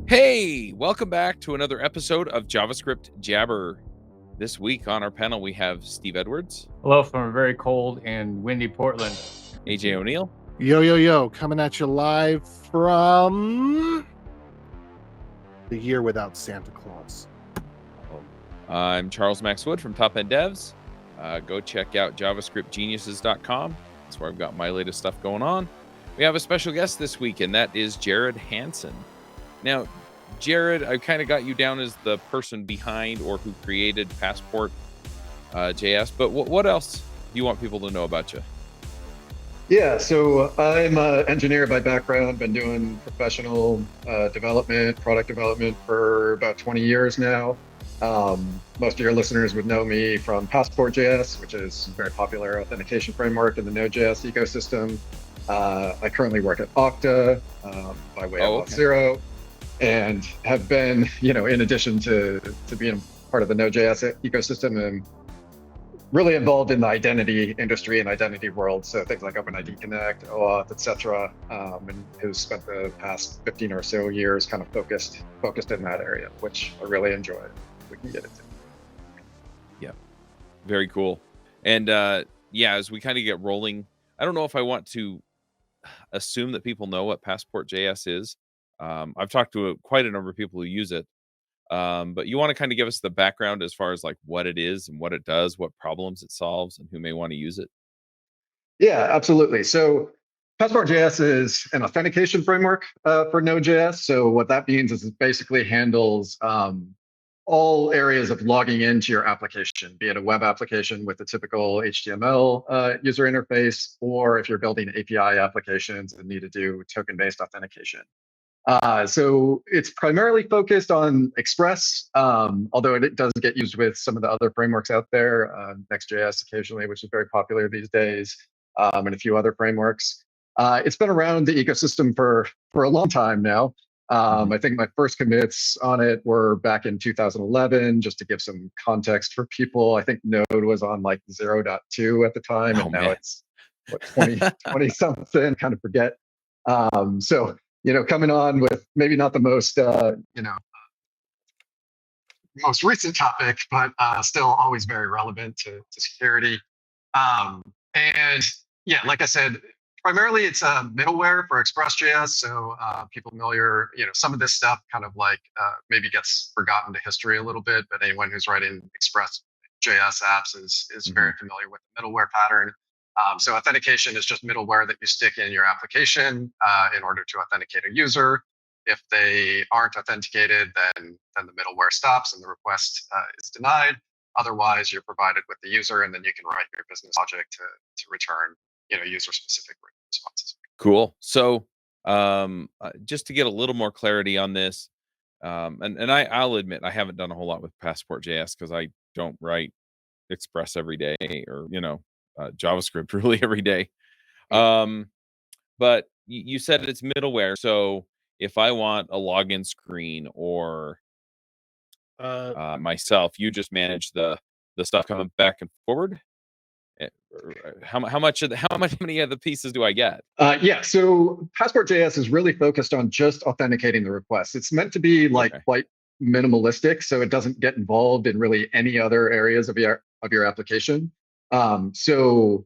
Hey, welcome back to another episode of JavaScript Jabber. This week on our panel, we have Steve Edwards, Hello from a very cold and windy Portland. AJ O'Neill, Yo, coming at you live from the year without Santa Claus. I'm Charles Max Wood from Top End Devs. Go check out javascriptgeniuses.com. That's where I've got my latest stuff going on. We have a special guest this week, and that is Jared Hanson. Now, Jared, I kind of got you down as the person behind or who created Passport JS, but what else do you want people to know about you? Yeah, so I'm an engineer by background, been doing professional development, product development for about 20 years now. Most of your listeners would know me from Passport.js, which is a very popular authentication framework in the Node.js ecosystem. I currently work at Okta by way of Auth0, and have been, in addition to being part of the Node.js ecosystem, and really involved in the identity industry and identity world. So things like OpenID Connect, OAuth, etc. And has spent the past 15 or so years kind of focused in that area, which I really enjoy. We can get into. Yeah, very cool. And as we kind of get rolling, I don't know if I want to assume that people know what Passport JS is. I've talked to quite a number of people who use it. But you want to kind of give us the background as far as like what it is and what it does, what problems it solves, and who may want to use it. Yeah, absolutely. So Passport.js is an authentication framework for Node.js. So what that means is it basically handles all areas of logging into your application, be it a web application with the typical HTML user interface, or if you're building API applications and need to do token-based authentication. So it's primarily focused on Express, although it does get used with some of the other frameworks out there, Next.js occasionally, which is very popular these days, and a few other frameworks. It's been around the ecosystem for a long time now. I think my first commits on it were back in 2011, just to give some context for people. I think Node was on like 0.2 at the time, and now it's what, 20 something, kind of forget. So coming on with maybe not the most, most recent topic, but still always very relevant to security. And yeah, like I said, primarily it's a middleware for Express.js. So people familiar, some of this stuff kind of like maybe gets forgotten to history a little bit, but anyone who's writing Express.js apps is very familiar with the middleware pattern. So authentication is just middleware that you stick in your application in order to authenticate a user. If they aren't authenticated, then the middleware stops and the request is denied. Otherwise, you're provided with the user, and then you can write your business logic to return user-specific responses. Cool. So just to get a little more clarity on this, and I'll admit I haven't done a whole lot with Passport.js because I don't write Express every day or JavaScript really every day. But you said it's middleware, so if I want a login screen or myself, you just manage the stuff coming back and forward. How many of the pieces do I get? Yeah, so Passport.js is really focused on just authenticating the request. It's meant to be quite minimalistic, so it doesn't get involved in really any other areas of your application. So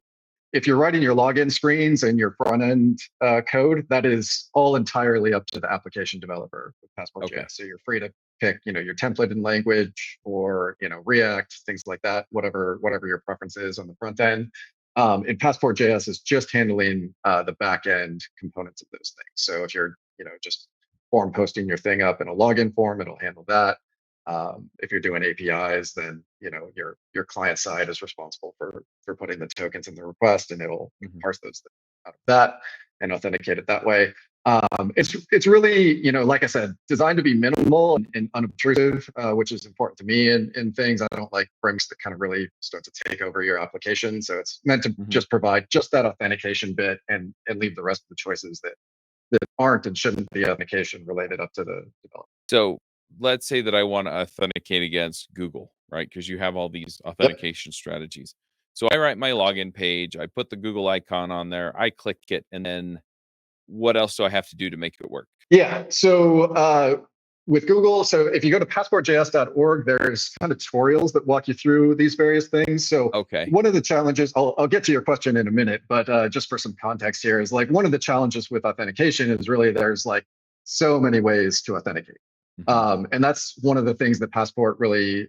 if you're writing your login screens and your front end code, that is all entirely up to the application developer with Passport.js. So you're free to pick, your templated language or React, things like that, whatever your preference is on the front end. And Passport.js is just handling the back end components of those things. So if you're just form posting your thing up in a login form, it'll handle that. If you're doing APIs, then your client side is responsible for putting the tokens in the request, and it'll parse those out of that and authenticate it that way. It's really, like I said, designed to be minimal and unobtrusive, which is important to me in things. I don't like frameworks that kind of really start to take over your application. So it's meant to just provide just that authentication bit and leave the rest of the choices that aren't and shouldn't be authentication related up to the developer. So let's say that I want to authenticate against Google, right? Because you have all these authentication strategies. So I write my login page, I put the Google icon on there, I click it, and then what else do I have to do to make it work? Yeah. So with Google, so if you go to passportjs.org, there's kind of tutorials that walk you through these various things. So Okay. one of the challenges, I'll get to your question in a minute, but just for some context here, is like one of the challenges with authentication is really there's like so many ways to authenticate. And that's one of the things that Passport really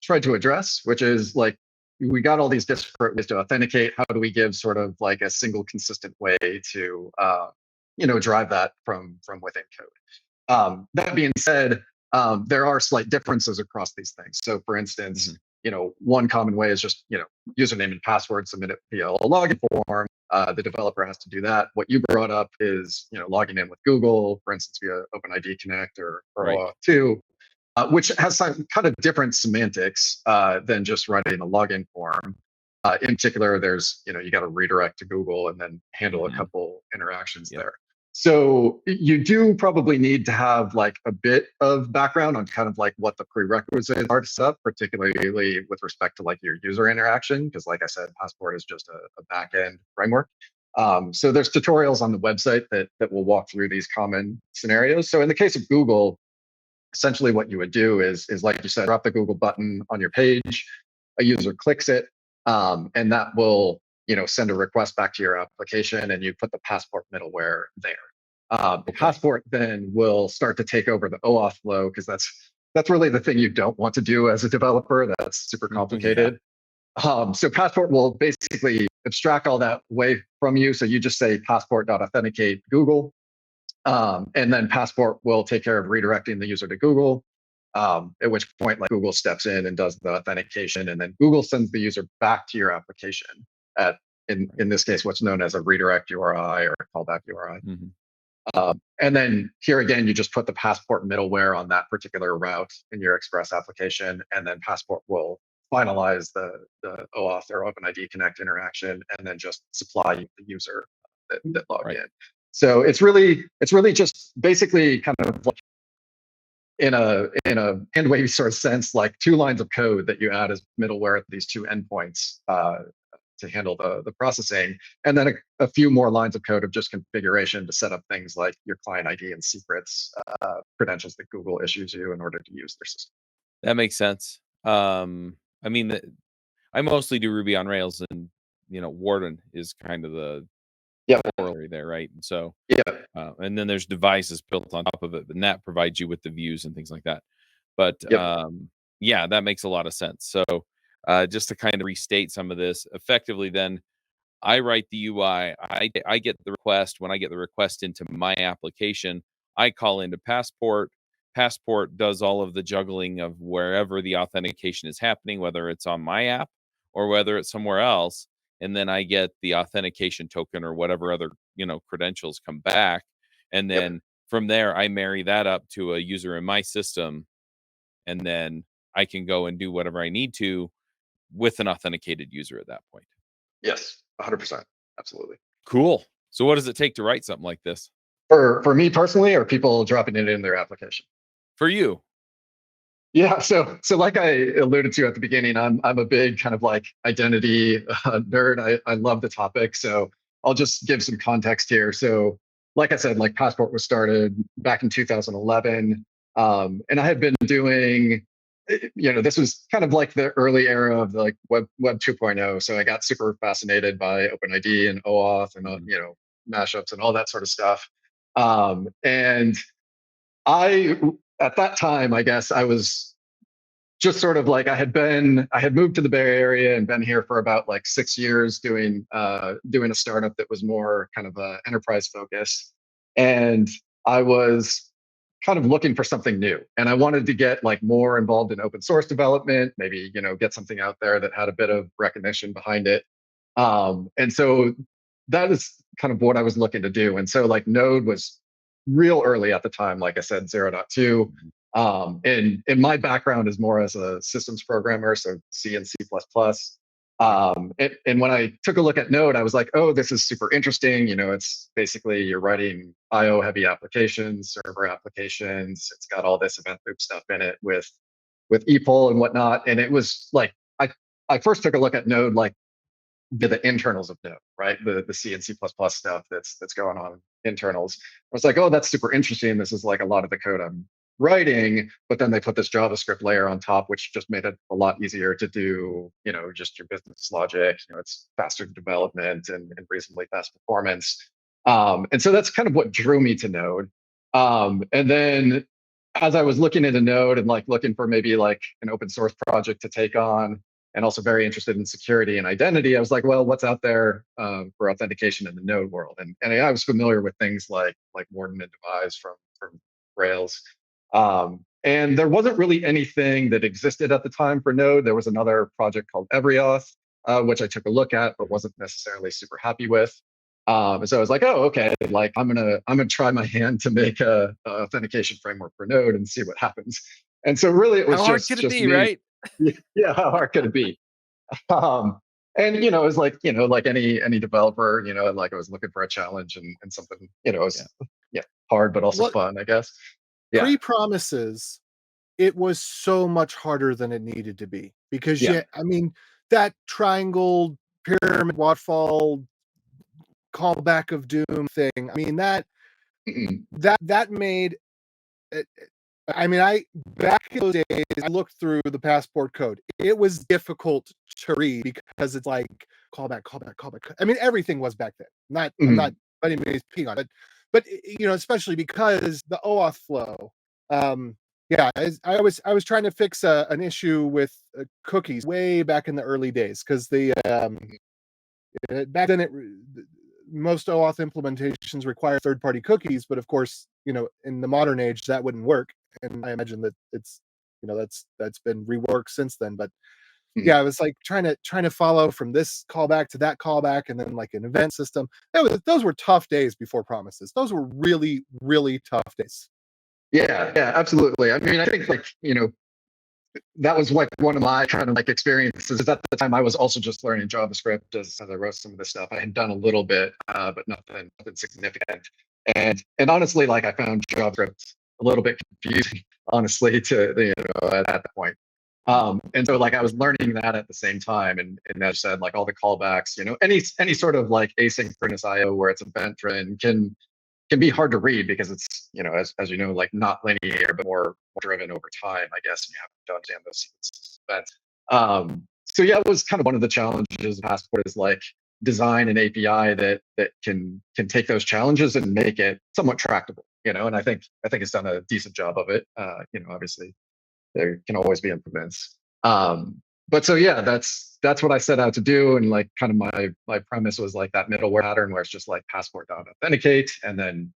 tried to address, which is like, we got all these disparate ways to authenticate. How do we give sort of like a single consistent way to, drive that from within code? That being said, there are slight differences across these things. So for instance, one common way is just, username and password, submit it via a login form. The developer has to do that. What you brought up is, logging in with Google, for instance, via OpenID Connect or Right. OAuth2, which has some kind of different semantics than just writing a login form. In particular, there's, you got to redirect to Google and then handle a couple interactions there. So you do probably need to have like a bit of background on kind of like what the prerequisites are to set up, particularly with respect to like your user interaction, because like I said, Passport is just a back-end framework. So there's tutorials on the website that will walk through these common scenarios. So in the case of Google, essentially what you would do is like you said, drop the Google button on your page, a user clicks it, and that will send a request back to your application, and you put the Passport middleware there. The Passport then will start to take over the OAuth flow, because that's really the thing you don't want to do as a developer. That's super complicated. So Passport will basically abstract all that away from you. So you just say passport.authenticate Google, and then Passport will take care of redirecting the user to Google. At which point, like Google steps in and does the authentication, and then Google sends the user back to your application at, in this case, what's known as a redirect URI or a callback URI. And then here again, you just put the Passport middleware on that particular route in your Express application, and then Passport will finalize the OAuth or OpenID Connect interaction, and then just supply you the user that logged in. So it's really just basically kind of like in a hand wavy sort of sense, like 2 lines of code that you add as middleware at these 2 endpoints to handle the processing, and then a few more lines of code of just configuration to set up things like your client ID and secrets, credentials that Google issues you in order to use their system. That makes sense. I mean, I mostly do Ruby on Rails, and WebAuthn is kind of the corollary there, right? And so, and then there's devices built on top of it, and that provides you with the views and things like that. But that makes a lot of sense. So, just to kind of restate some of this, effectively, then I write the UI. I get the request. When I get the request into my application, I call into Passport. Passport does all of the juggling of wherever the authentication is happening, whether it's on my app or whether it's somewhere else. And then I get the authentication token or whatever other, credentials come back. And then from there, I marry that up to a user in my system. And then I can go and do whatever I need to with an authenticated user at that point. Yes, 100%. Absolutely. Cool. So what does it take to write something like this? For me personally, or people dropping it in their application? For you. Yeah, so like I alluded to at the beginning, I'm a big kind of like identity nerd. I love the topic, so I'll just give some context here. So like I said, like Passport was started back in 2011, and I had been doing, this was kind of like the early era of like Web 2.0. So I got super fascinated by OpenID and OAuth and mashups and all that sort of stuff. And at that time, I guess I was just sort of like I had moved to the Bay Area and been here for about like 6 years doing a startup that was more kind of a enterprise focus, and I was kind of looking for something new, and I wanted to get like more involved in open source development, maybe get something out there that had a bit of recognition behind it, and so that is kind of what I was looking to do. And so like Node was real early at the time, like I said, 0.2. And my background is more as a systems programmer, so C and C++. And when I took a look at Node, I was like, oh, this is super interesting. It's basically you're writing IO heavy applications, server applications. It's got all this event loop stuff in it with ePOL and whatnot. And it was like, I first took a look at Node, like the internals of Node, right? The C and C++ stuff that's going on in internals. I was like, oh, that's super interesting. This is like a lot of the code I'm writing, but then they put this JavaScript layer on top, which just made it a lot easier to do, just your business logic. It's faster development and reasonably fast performance. And so that's kind of what drew me to Node. And then as I was looking into Node and like looking for maybe like an open source project to take on, and also very interested in security and identity, I was like, well, what's out there for authentication in the Node world? And I was familiar with things like Warden and Devise from Rails. And there wasn't really anything that existed at the time for Node. There was another project called WebAuthn, which I took a look at, but wasn't necessarily super happy with. So I was like, oh, okay, like I'm gonna try my hand to make a authentication framework for Node and see what happens. And so really, it was How hard just could it be, me. right? Yeah, how hard could it be? And it was like like any developer, like I was looking for a challenge and something, it was hard but also fun, I guess. Yeah. Pre-promises, it was so much harder than it needed to be because that triangle pyramid waterfall callback of doom thing. I mean that made it, I back in those days, I looked through the passport code. It was difficult to read because it's like callback. I mean, everything was back then. I'm not by any means peeing on it, but especially because the OAuth flow. I was trying to fix an issue with cookies way back in the early days because the back then most OAuth implementations require third-party cookies, but of course, in the modern age that wouldn't work. And I imagine that it's, that's been reworked since then. But I was like trying to follow from this callback to that callback, and then like an event system. Those were tough days before promises. Those were really, really tough days. Yeah, absolutely. I mean, I think that was like one of my kind of like experiences. At the time, I was also just learning JavaScript as I wrote some of this stuff. I had done a little bit, but nothing significant. And honestly, like I found JavaScript a little bit confusing, honestly, to at that point. And so like I was learning that at the same time, and as I said, like all the callbacks, any sort of like asynchronous IO where it's event driven can be hard to read because it's as like not linear but more driven over time, I guess, and you have to understand those sequences of events. So it was kind of one of the challenges of Passport is like design an API that can take those challenges and make it somewhat tractable, and I think it's done a decent job of it. Obviously there can always be improvements. But so that's what I set out to do, and like kind of my premise was like that middleware pattern where it's just like passport.authenticate, and then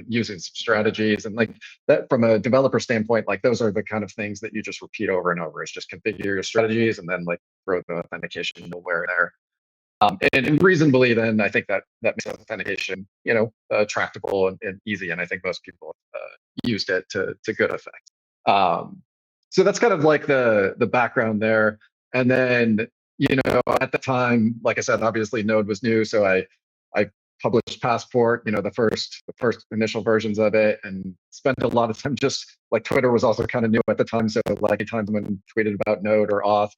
using some strategies, and like that from a developer standpoint, like those are the kind of things that you just repeat over and over. It's just configure your strategies and then like throw the authentication middleware there. And reasonably, then I think that makes authentication tractable and easy, and I think most people used it to good effect. So that's kind of like the background there. And then, at the time, like I said, obviously Node was new. So I published Passport, the first initial versions of it, and spent a lot of time just like Twitter was also kind of new at the time. So like anytime someone tweeted about Node or Auth,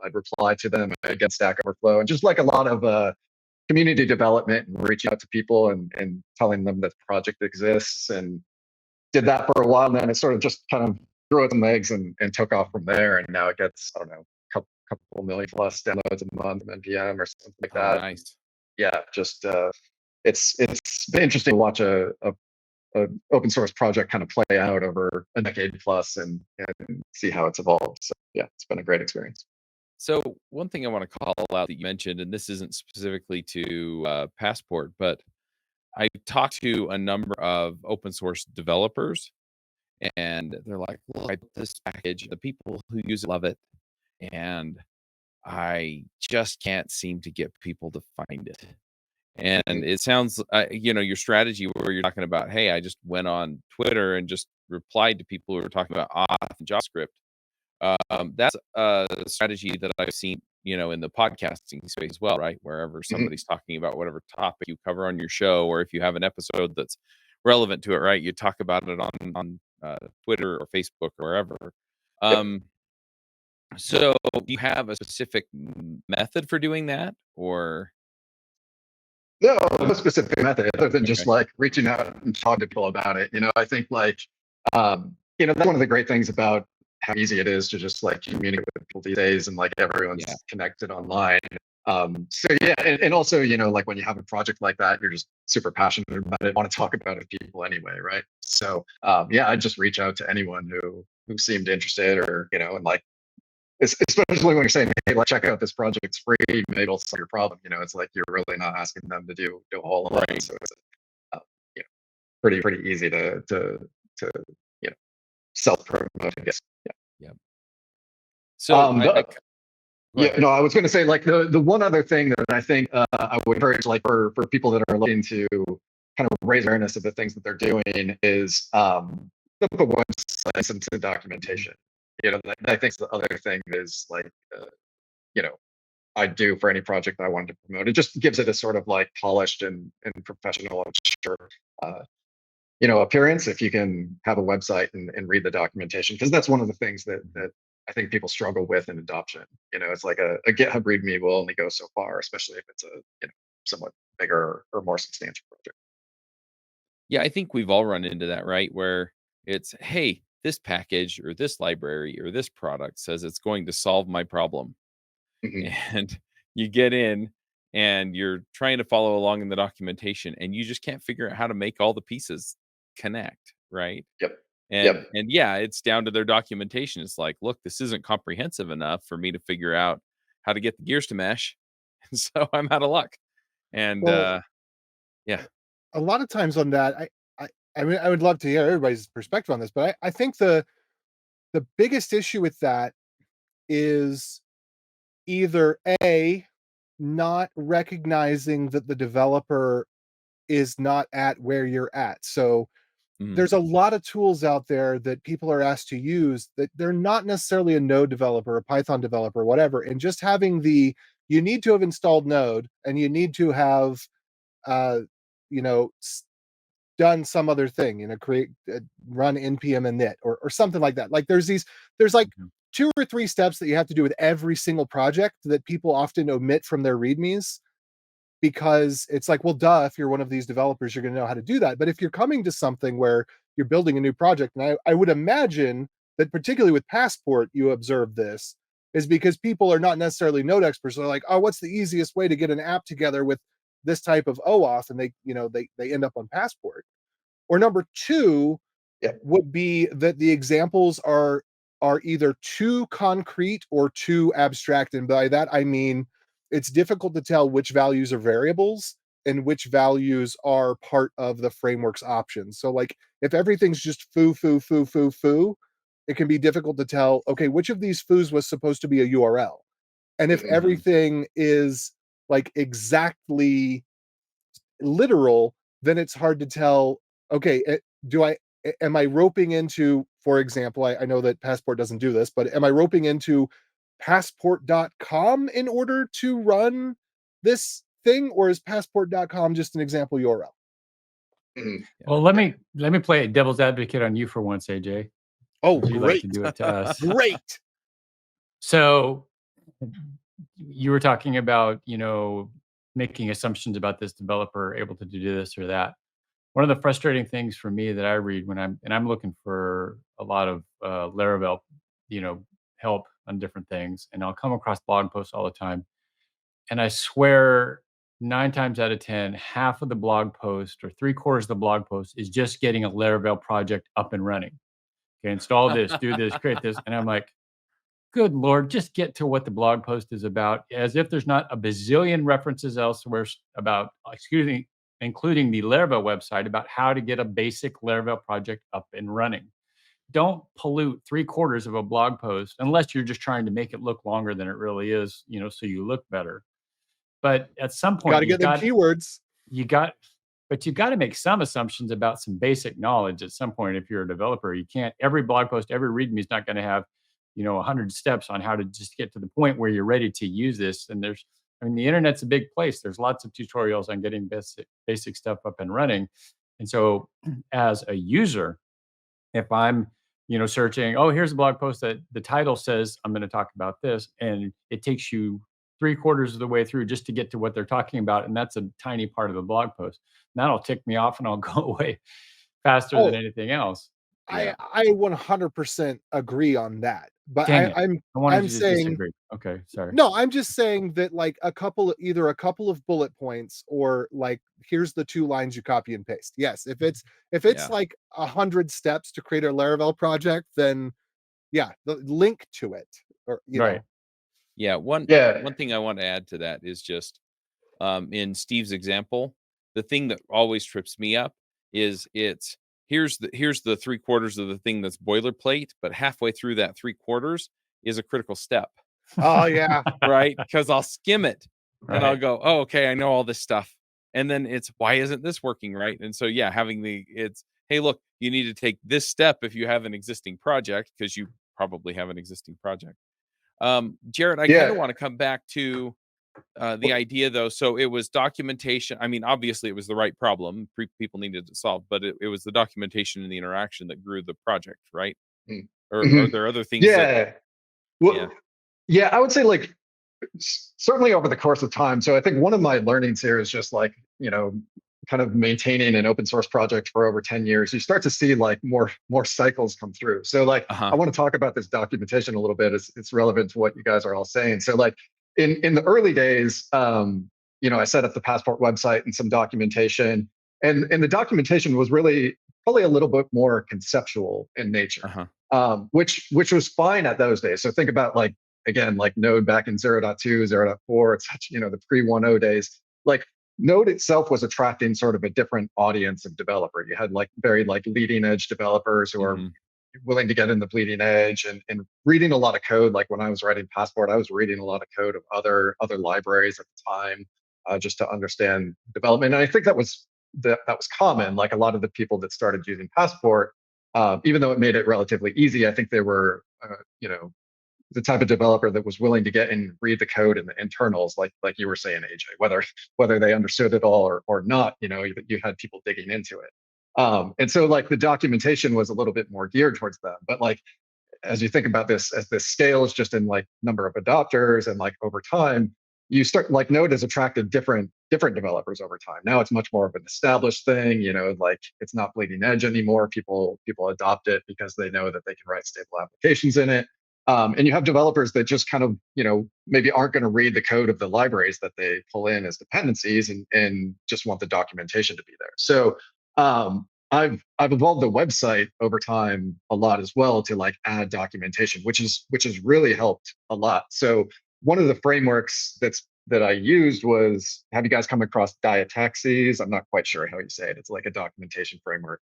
I'd reply to them. I'd get Stack Overflow, and just like a lot of community development and reaching out to people and telling them that the project exists, and did that for a while. And then it sort of just kind of grew its legs and took off from there. And now it gets, I don't know, couple million plus downloads a month on NPM or something like that. Nice. Yeah, just it's been interesting to watch a open source project kind of play out over a decade plus and see how it's evolved. So it's been a great experience. So one thing I want to call out that you mentioned, and this isn't specifically to Passport, but I talked to a number of open source developers, and they're like, "Look, I built this package. The people who use it love it, and I just can't seem to get people to find it." And it sounds, your strategy where you're talking about, "Hey, I just went on Twitter and just replied to people who were talking about Auth and JavaScript." That's a strategy that I've seen, in the podcasting space as well, right? Wherever somebody's talking about whatever topic you cover on your show, or if you have an episode that's relevant to it, right? You talk about it on Twitter or Facebook or wherever. So do you have a specific method for doing that, or? No specific method other than just like reaching out and talking to people about it. I think like that's one of the great things about how easy it is to just like communicate with people these days, and like everyone's connected online. So yeah, and also, like when you have a project like that, you're just super passionate about it, want to talk about it with people anyway, right? So yeah, I'd just reach out to anyone who seemed interested, or and like, especially when you're saying, hey, let's check out this project, it's free, maybe it'll solve your problem. It's like you're really not asking them to do a whole lot. Right. So it's pretty easy to self promote, I guess. Yeah. So no, I was going to say, like, the one other thing that I think I would encourage, like, for people that are looking to kind of raise awareness of the things that they're doing is look at websites and some documentation. I think the other thing is like, I do for any project I wanted to promote. It just gives it a sort of like polished and professional, I'm sure, appearance if you can have a website and read the documentation, because that's one of the things that I think people struggle with in adoption. It's like a GitHub README will only go so far, especially if it's a somewhat bigger or more substantial project. Yeah, I think we've all run into that, right? Where it's, hey, this package or this library or this product says it's going to solve my problem. And you get in and you're trying to follow along in the documentation, and you just can't figure out how to make all the pieces connect, right? Yep. And yeah, it's down to their documentation. It's like, look, this isn't comprehensive enough for me to figure out how to get the gears to mesh. And so I'm out of luck. And yeah. A lot of times on that, I mean, I would love to hear everybody's perspective on this, but I think the biggest issue with that is either A, not recognizing that the developer is not at where you're at. So there's a lot of tools out there that people are asked to use that they're not necessarily a Node developer, a Python developer, whatever. And just having you need to have installed Node, and you need to have, you know, done some other thing, create, run npm init or something like that. Like there's like 2 or 3 steps that you have to do with every single project that people often omit from their readmes, because it's like, well, duh, if you're one of these developers, you're going to know how to do that. But if you're coming to something where you're building a new project, and I would imagine that particularly with Passport, you observe this, is because people are not necessarily Node experts. They're like, oh, what's the easiest way to get an app together with this type of OAuth? And they end up on Passport. Or number 2 would be that the examples are either too concrete or too abstract. And by that, I mean, it's difficult to tell which values are variables and which values are part of the framework's options. So like if everything's just foo, foo, foo, foo, foo, it can be difficult to tell, okay, which of these foos was supposed to be a URL? And if everything is like exactly literal, then it's hard to tell, okay, am I roping into, for example, I know that Passport doesn't do this, but am I roping into passport.com in order to run this thing, or is passport.com just an example URL? Well, let me play a devil's advocate on you for once, AJ. Oh, great. Like to do it to us. Great. So you were talking about, making assumptions about this developer able to do this or that. One of the frustrating things for me that I read when I'm looking for a lot of Laravel, help on different things, and I'll come across blog posts all the time, and I swear 9 times out of 10, half of the blog post or 3/4 of the blog post is just getting a Laravel project up and running. Okay, install this, do this, create this, and I'm like, good Lord, just get to what the blog post is about, as if there's not a bazillion references elsewhere about, including the Laravel website, about how to get a basic Laravel project up and running. Don't pollute 3/4 of a blog post unless you're just trying to make it look longer than it really is, so you look better. But at some point, got to get them keywords. But you got to make some assumptions about some basic knowledge at some point. If you're a developer, you can't, every blog post, every README is not going to have 100 steps on how to just get to the point where you're ready to use this. And the internet's a big place. There's lots of tutorials on getting basic stuff up and running. And so as a user, if I'm, searching, oh, here's a blog post that the title says I'm going to talk about this, and it takes you 3/4 of the way through just to get to what they're talking about, and that's a tiny part of the blog post. That'll tick me off, and I'll go away faster than anything else. Yeah. I 100% agree on that. But Dang it. I wanted I'm you to saying disagree. Okay, sorry. no, I'm just saying that like either a couple of bullet points or like here's the 2 lines you copy and paste. Yes, if it's Yeah. like 100 steps to create a Laravel project, then yeah, the link to it or Right. Yeah. Yeah. One thing I want to add to that is just in Steve's example, the thing that always trips me up is here's the 3/4 of the thing that's boilerplate, but halfway through that 3/4 is a critical step, Oh yeah. right? Because I'll skim it and I'll Right. go, oh, okay, I know all this stuff. And then it's why isn't this working right? And so yeah, having it's hey, look, you need to take this step if you have an existing project, because you probably have an existing project. Jared, I kind of Yeah. want to come back to the idea though. So it was documentation. I mean, obviously it was the right problem people needed to solve, but it was the documentation and the interaction that grew the project, right? Mm. Or are Mhm. there other things that Yeah. yeah. Well, yeah, I would say like certainly over the course of time. So I think one of my learnings here is just like, kind of maintaining an open source project for over 10 years, you start to see like more cycles come through. So like I Uh-huh. want to talk about this documentation a little bit. It's relevant to what you guys are all saying. So like in the early days, I set up the Passport website and some documentation. And the documentation was really probably a little bit more conceptual in nature. Uh-huh. Which was fine at those days. So think about like again, like Node back in 0.2, 0.4, it's such, the pre 1.0 days. Like Node itself was attracting sort of a different audience of developer. You had like very like leading edge developers who are Mhm. willing to get in the bleeding edge and reading a lot of code. Like when I was writing Passport, I was reading a lot of code of other libraries at the time, just to understand development. And I think that was common. Like a lot of the people that started using Passport, even though it made it relatively easy, I think they were, the type of developer that was willing to get and read the code and the internals, like you were saying, AJ, whether they understood it all or not, you had people digging into it. And so like the documentation was a little bit more geared towards them. But like as you think about this, as this scales just in like number of adopters and like over time, you start like Node has attracted different developers over time. Now it's much more of an established thing, like it's not bleeding edge anymore. People adopt it because they know that they can write stable applications in it. And you have developers that just kind of, maybe aren't going to read the code of the libraries that they pull in as dependencies and just want the documentation to be there. So I've evolved the website over time a lot as well to like add documentation, which has really helped a lot. So one of the frameworks that I used was, have you guys come across Diataxis? I'm not quite sure how you say it. It's like a documentation framework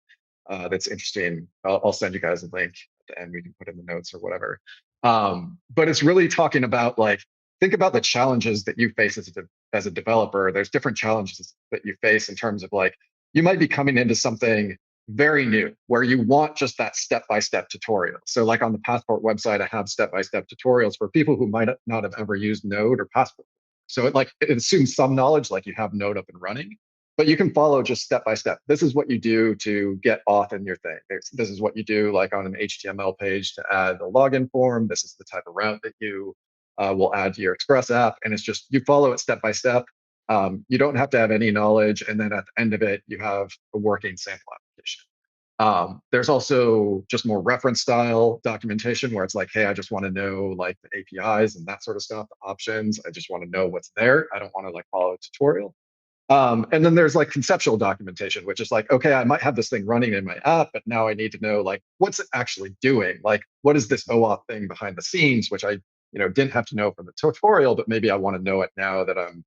that's interesting. I'll send you guys a link at the end. We can put in the notes or whatever. But it's really talking about like, think about the challenges that you face as a developer. There's different challenges that you face in terms of like, you might be coming into something very new where you want just that step-by-step tutorial. So like on the Passport website, I have step-by-step tutorials for people who might not have ever used Node or Passport. So it assumes some knowledge, like you have Node up and running, but you can follow just step-by-step. This is what you do to get auth in your thing. This is what you do like on an HTML page to add a login form. This is the type of route that you will add to your Express app. And it's just, you follow it step-by-step. You don't have to have any knowledge. And then at the end of it, you have a working sample application. There's also just more reference style documentation where it's like, hey, I just want to know like the APIs and that sort of stuff, the options. I just want to know what's there. I don't want to like follow a tutorial. And then there's like conceptual documentation, which is like, okay, I might have this thing running in my app, but now I need to know like, what's it actually doing? Like, what is this OAuth thing behind the scenes, which I, didn't have to know from the tutorial, but maybe I want to know it now that I'm,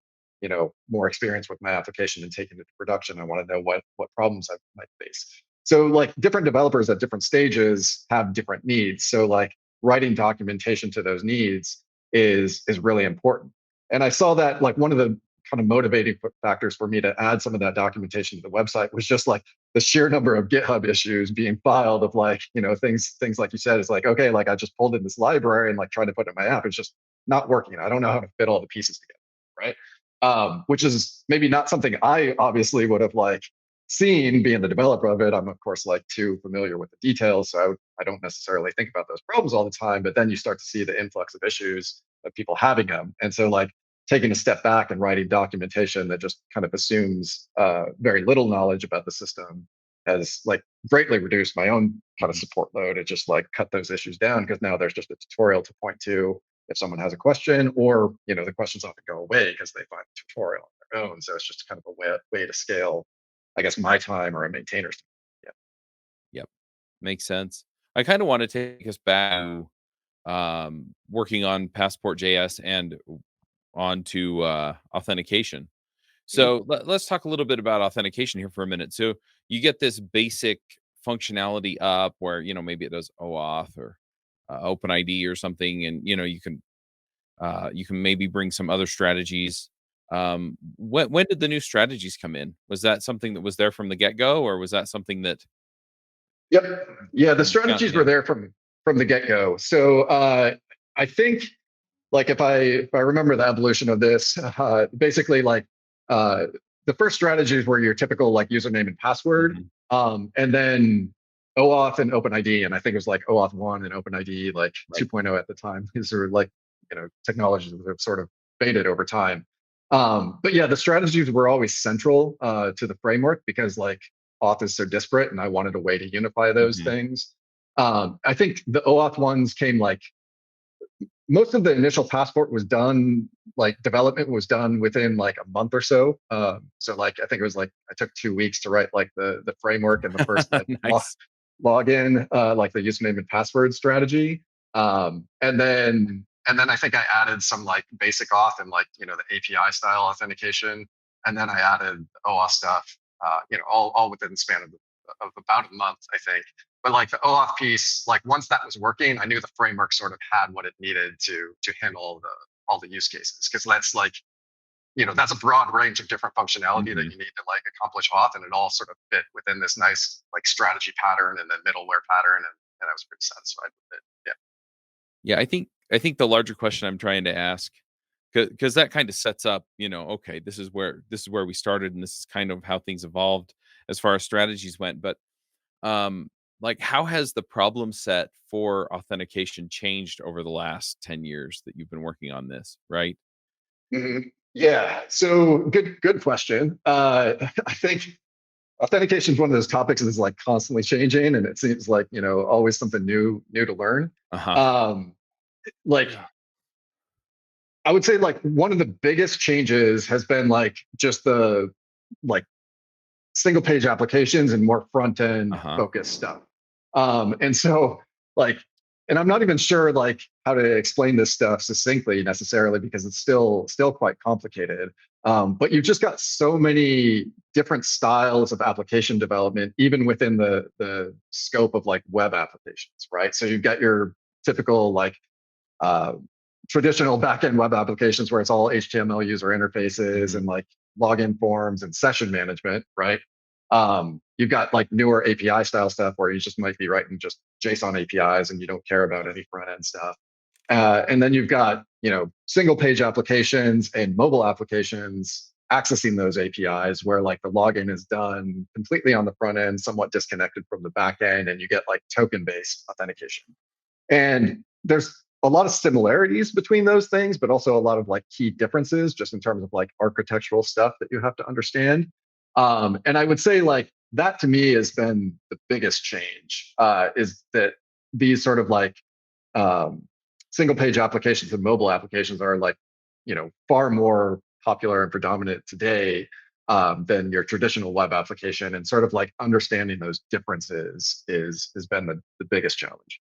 more experienced with my application and taking it to production. I want to know what problems I might face. So like different developers at different stages have different needs. So like writing documentation to those needs is really important. And I saw that like one of the kind of motivating factors for me to add some of that documentation to the website was just like the sheer number of GitHub issues being filed of like, things like you said, is like, okay, like I just pulled in this library and like tried to put it in my app. It's just not working. I don't know how to fit all the pieces together. Right. Which is maybe not something I obviously would have like seen being the developer of it. I'm of course like too familiar with the details. So I don't necessarily think about those problems all the time, but then you start to see the influx of issues of people having them. And so like taking a step back and writing documentation that just kind of assumes very little knowledge about the system has like greatly reduced my own kind of support load. It just like cut those issues down because now there's just a tutorial to point to if someone has a question, or the questions often go away because they find a tutorial on their own. So it's just kind of a way to scale, I guess, my time or a maintainer's time. Yeah. Yep. Makes sense. I kind of want to take us back to working on Passport JS and onto authentication. So let's talk a little bit about authentication here for a minute. So you get this basic functionality up where maybe it does OAuth or OpenID or something, and you can maybe bring some other strategies. When did the new strategies come in? Was that something that was there from the get go, or was that something that? Yep. Yeah, the strategies were there from the get go. So I think, like, if I remember the evolution of this, basically like the first strategies were your typical like username and password, and then OAuth and OpenID, and I think it was like OAuth 1 and OpenID like 2.0 at the time. These are like technologies that have sort of faded over time. But yeah, the strategies were always central to the framework because like auth is so disparate, and I wanted a way to unify those things. I think the OAuth ones came like most of the initial passport was done, like development was done within like a month or so. So like I think it was like I took 2 weeks to write like the framework and the first like Nice. login, like the username and password strategy. And then I think I added some like basic auth and like the API style authentication, and then I added OAuth stuff. All within the span of about a month, I think. But like the OAuth piece, like once that was working, I knew the framework sort of had what it needed to handle all the use cases, because that's like that's a broad range of different functionality that you need to like accomplish auth, and it all sort of fit within this nice like strategy pattern and then middleware pattern, and I was pretty satisfied with it. Yeah, I think the larger question I'm trying to ask, because that kind of sets up, okay, this is where we started, and this is kind of how things evolved as far as strategies went. But like, how has the problem set for authentication changed over the last 10 years that you've been working on this, right? Yeah. So good question. I think authentication is one of those topics that's like constantly changing, and it seems like always something new to learn. Like I would say like one of the biggest changes has been like just the like single page applications and more front end focused stuff. And so like, and I'm not even sure like how to explain this stuff succinctly necessarily, because it's still quite complicated. But you've just got so many different styles of application development, even within the scope of like web applications, right? So you've got your typical like traditional backend web applications where it's all HTML user interfaces and like login forms and session management, right? You've got like newer API style stuff where you just might be writing just JSON APIs and you don't care about any front end stuff. And then you've got single page applications and mobile applications accessing those APIs where like the login is done completely on the front end, somewhat disconnected from the back end, and you get like token based authentication. And there's a lot of similarities between those things, but also a lot of like key differences just in terms of like architectural stuff that you have to understand. And I would say like that to me has been the biggest change, is that these sort of like single page applications and mobile applications are like, far more popular and predominant today than your traditional web application. And sort of like understanding those differences has been the biggest challenge.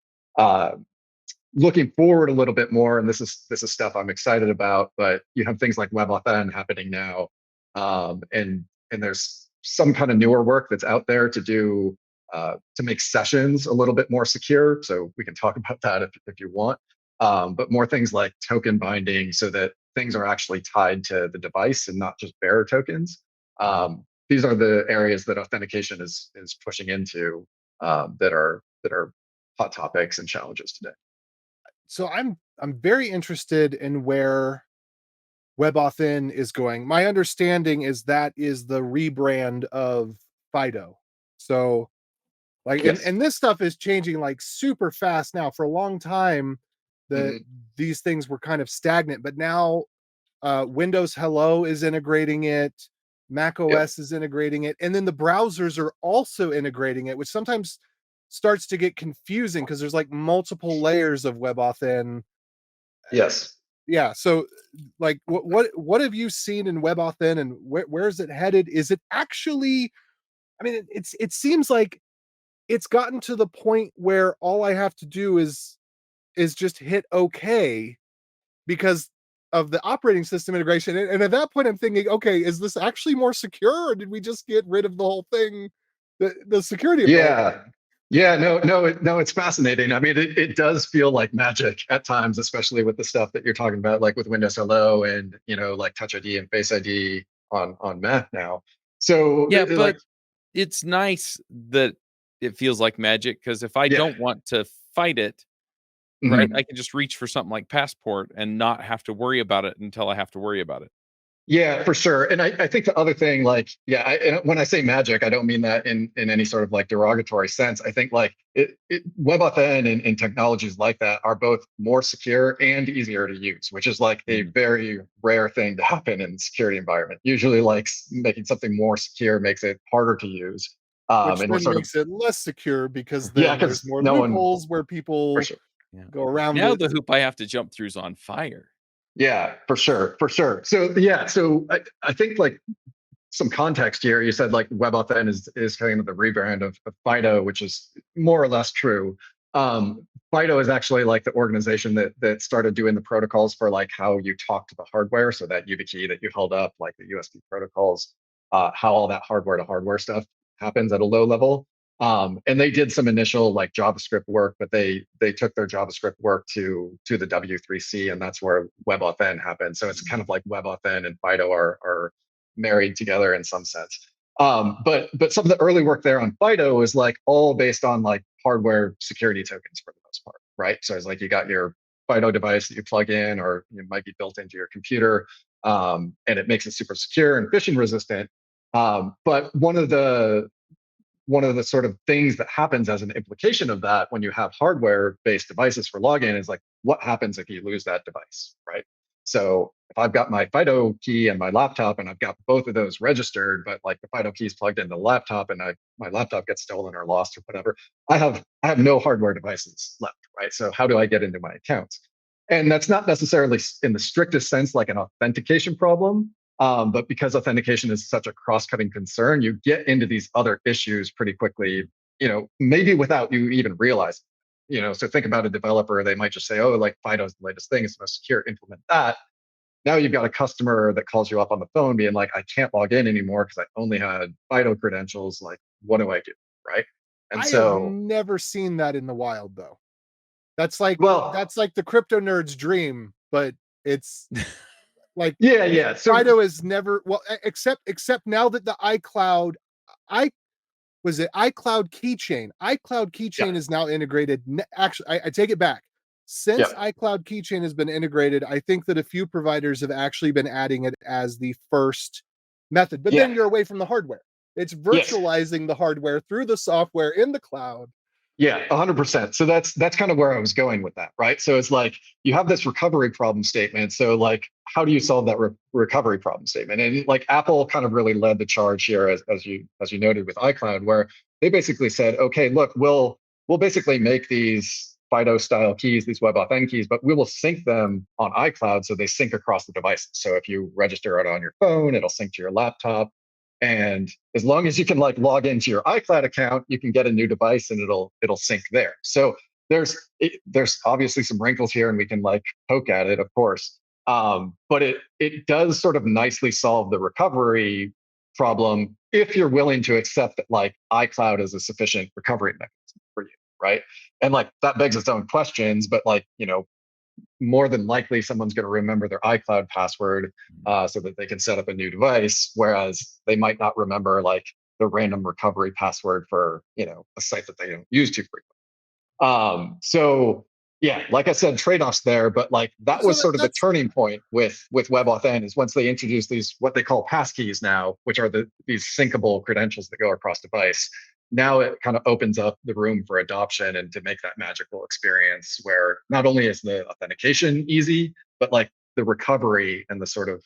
Looking forward a little bit more, and this is stuff I'm excited about, but you have things like WebAuthn happening now, and there's some kind of newer work that's out there to do to make sessions a little bit more secure. So we can talk about that if you want, but more things like token binding, so that things are actually tied to the device and not just bearer tokens. These are the areas that authentication is pushing into, that are hot topics and challenges today. So I'm very interested in where WebAuthn is going. My understanding is that is the rebrand of Fido. So like, Yes. and this stuff is changing like super fast now. For a long time, these things were kind of stagnant, but now Windows Hello is integrating it. Mac OS is integrating it, and then the browsers are also integrating it, which sometimes starts to get confusing because there's like multiple layers of WebAuthn. Yes. Yeah. So, like, what have you seen in WebAuthn, and where is it headed? Is it actually? I mean, it seems like it's gotten to the point where all I have to do is just hit OK because of the operating system integration. And at that point, I'm thinking, okay, is this actually more secure, or did we just get rid of the whole thing, the security of the whole thing? Yeah, no, it's fascinating. I mean, it does feel like magic at times, especially with the stuff that you're talking about, like with Windows Hello and, like Touch ID and Face ID on Mac now. So yeah, but it's nice that it feels like magic, because if I don't want to fight it, right, I can just reach for something like Passport and not have to worry about it until I have to worry about it. Yeah, for sure. And I think the other thing, like, when I say magic, I don't mean that in any sort of like derogatory sense. I think like WebAuthn and technologies like that are both more secure and easier to use, which is like a very rare thing to happen in security environment. Usually like making something more secure makes it harder to use. Which then makes it less secure because then there's more loopholes where people go around now it. The hoop I have to jump through is on fire. Yeah, for sure. So I think like some context here. You said like WebAuthn is kind of the rebrand of FIDO, which is more or less true. FIDO is actually like the organization that started doing the protocols for like how you talk to the hardware. So that YubiKey that you held up, like the USB protocols, how all that hardware to hardware stuff happens at a low level. And they did some initial like JavaScript work, but they took their JavaScript work to the W3C, and that's where WebAuthn happened. So it's kind of like WebAuthn and FIDO are married together in some sense. But some of the early work there on FIDO is like all based on like hardware security tokens for the most part, right? So it's like you got your FIDO device that you plug in, or it might be built into your computer, and it makes it super secure and phishing resistant. But one of the sort of things that happens as an implication of that when you have hardware-based devices for login is like, what happens if you lose that device, right? So if I've got my FIDO key and my laptop, and I've got both of those registered, but like the FIDO key is plugged into the laptop, and my laptop gets stolen or lost or whatever, I have no hardware devices left, right? So how do I get into my accounts? And that's not necessarily in the strictest sense like an authentication problem, but because authentication is such a cross-cutting concern, you get into these other issues pretty quickly, maybe without you even realizing. So think about a developer, they might just say, oh, like FIDO is the latest thing, it's most secure, implement that. Now you've got a customer that calls you up on the phone being like, I can't log in anymore because I only had FIDO credentials. Like, what do I do, right? And I have never seen that in the wild, though. That's like the crypto nerd's dream, but it's like So FIDO is never except now that the iCloud keychain. iCloud keychain is now integrated. Actually, I take it back. Since iCloud keychain has been integrated, I think that a few providers have actually been adding it as the first method. But then you're away from the hardware. It's virtualizing the hardware through the software in the cloud. Yeah, 100%. So that's kind of where I was going with that, right? So it's like you have this recovery problem statement. So like, how do you solve that recovery problem statement? And like Apple kind of really led the charge here, as you noted with iCloud, where they basically said, okay, look, we'll basically make these FIDO style keys, these WebAuthn keys, but we will sync them on iCloud so they sync across the devices. So if you register it on your phone, it'll sync to your laptop. And as long as you can like log into your iCloud account, you can get a new device and it'll sync there. So there's obviously some wrinkles here, and we can like poke at it, of course. But it does sort of nicely solve the recovery problem if you're willing to accept that like iCloud is a sufficient recovery mechanism for you, right? And like that begs its own questions, but like, more than likely someone's going to remember their iCloud password so that they can set up a new device, whereas they might not remember like the random recovery password for a site that they don't use too frequently. So yeah, like I said, trade-offs there, but like that was sort of the turning point with WebAuthn is once they introduced these what they call passkeys now, which are these syncable credentials that go across device. Now it kind of opens up the room for adoption and to make that magical experience where not only is the authentication easy, but like the recovery and the sort of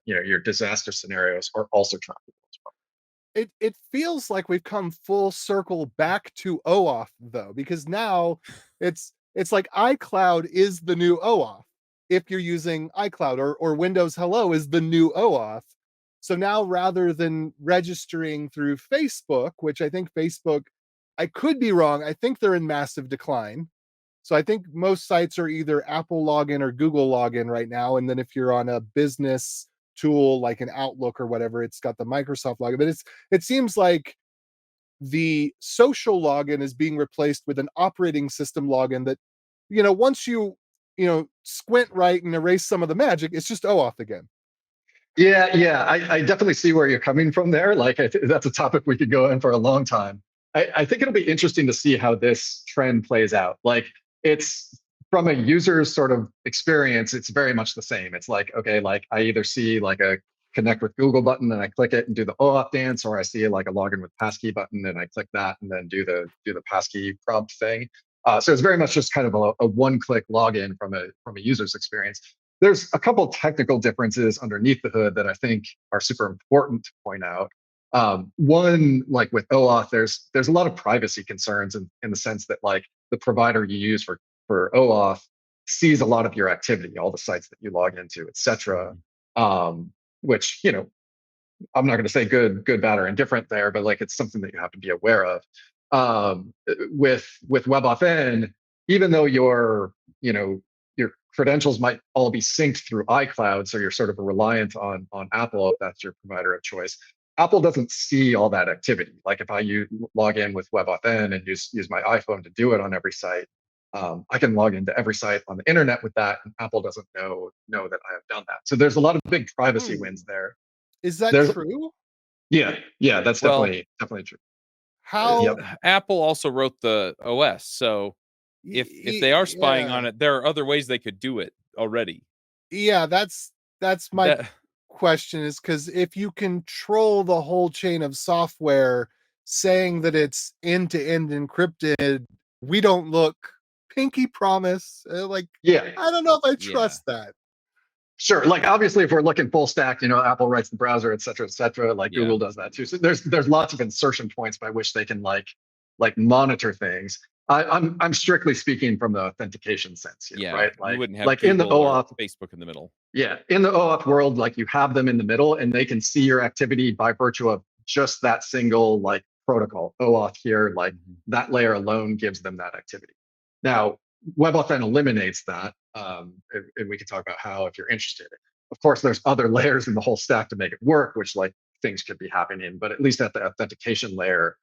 your disaster scenarios are also trackable as well. It feels like we've come full circle back to OAuth though, because now it's like iCloud is the new OAuth if you're using iCloud, or Windows Hello is the new OAuth. So now rather than registering through Facebook, which I think Facebook, I could be wrong, I think they're in massive decline. So I think most sites are either Apple login or Google login right now. And then if you're on a business tool like an Outlook or whatever, it's got the Microsoft login. But it seems like the social login is being replaced with an operating system login that, once you squint right and erase some of the magic, it's just OAuth again. Yeah, I definitely see where you're coming from there. Like, that's a topic we could go in for a long time. I think it'll be interesting to see how this trend plays out. Like, it's from a user's sort of experience, it's very much the same. It's like, okay, like I either see like a connect with Google button and I click it and do the OAuth dance, or I see like a login with passkey button and I click that and then do the passkey prompt thing. So it's very much just kind of a one-click login from a user's experience. There's a couple technical differences underneath the hood that I think are super important to point out. One, like with OAuth, there's a lot of privacy concerns in the sense that like the provider you use for OAuth sees a lot of your activity, all the sites that you log into, et cetera. Which, I'm not going to say good, bad, or indifferent there, but like it's something that you have to be aware of. With WebAuthn, even though your credentials might all be synced through iCloud, so you're sort of reliant on Apple if that's your provider of choice. Apple doesn't see all that activity. Like if I log in with WebAuthn and use my iPhone to do it on every site, I can log into every site on the internet with that, and Apple doesn't know that I have done that. So there's a lot of big privacy wins there. Is that There's, true? yeah, that's definitely true. How? Yep. Apple also wrote the OS, so if they are spying on it, there are other ways they could do it already. Yeah, that's my That, question, is because if you control the whole chain of software, saying that it's end-to-end encrypted, we don't look pinky promise. Like, Yeah. I don't know if I yeah. trust that. Sure. Like obviously, if we're looking full stack, Apple writes the browser, et cetera, et cetera. Like Yeah. Google does that too. So there's lots of insertion points by which they can like monitor things. I'm strictly speaking from the authentication sense here, Yeah, right? you wouldn't have like in the Google or OAuth, Facebook in the middle. yeah, in the OAuth world, like you have them in the middle, and they can see your activity by virtue of just that single like protocol. OAuth here, like that layer alone gives them that activity. Now, WebAuthn eliminates that, and we can talk about how if you're interested. Of course, there's other layers in the whole stack to make it work, which like things could be happening, but at least at the authentication layer,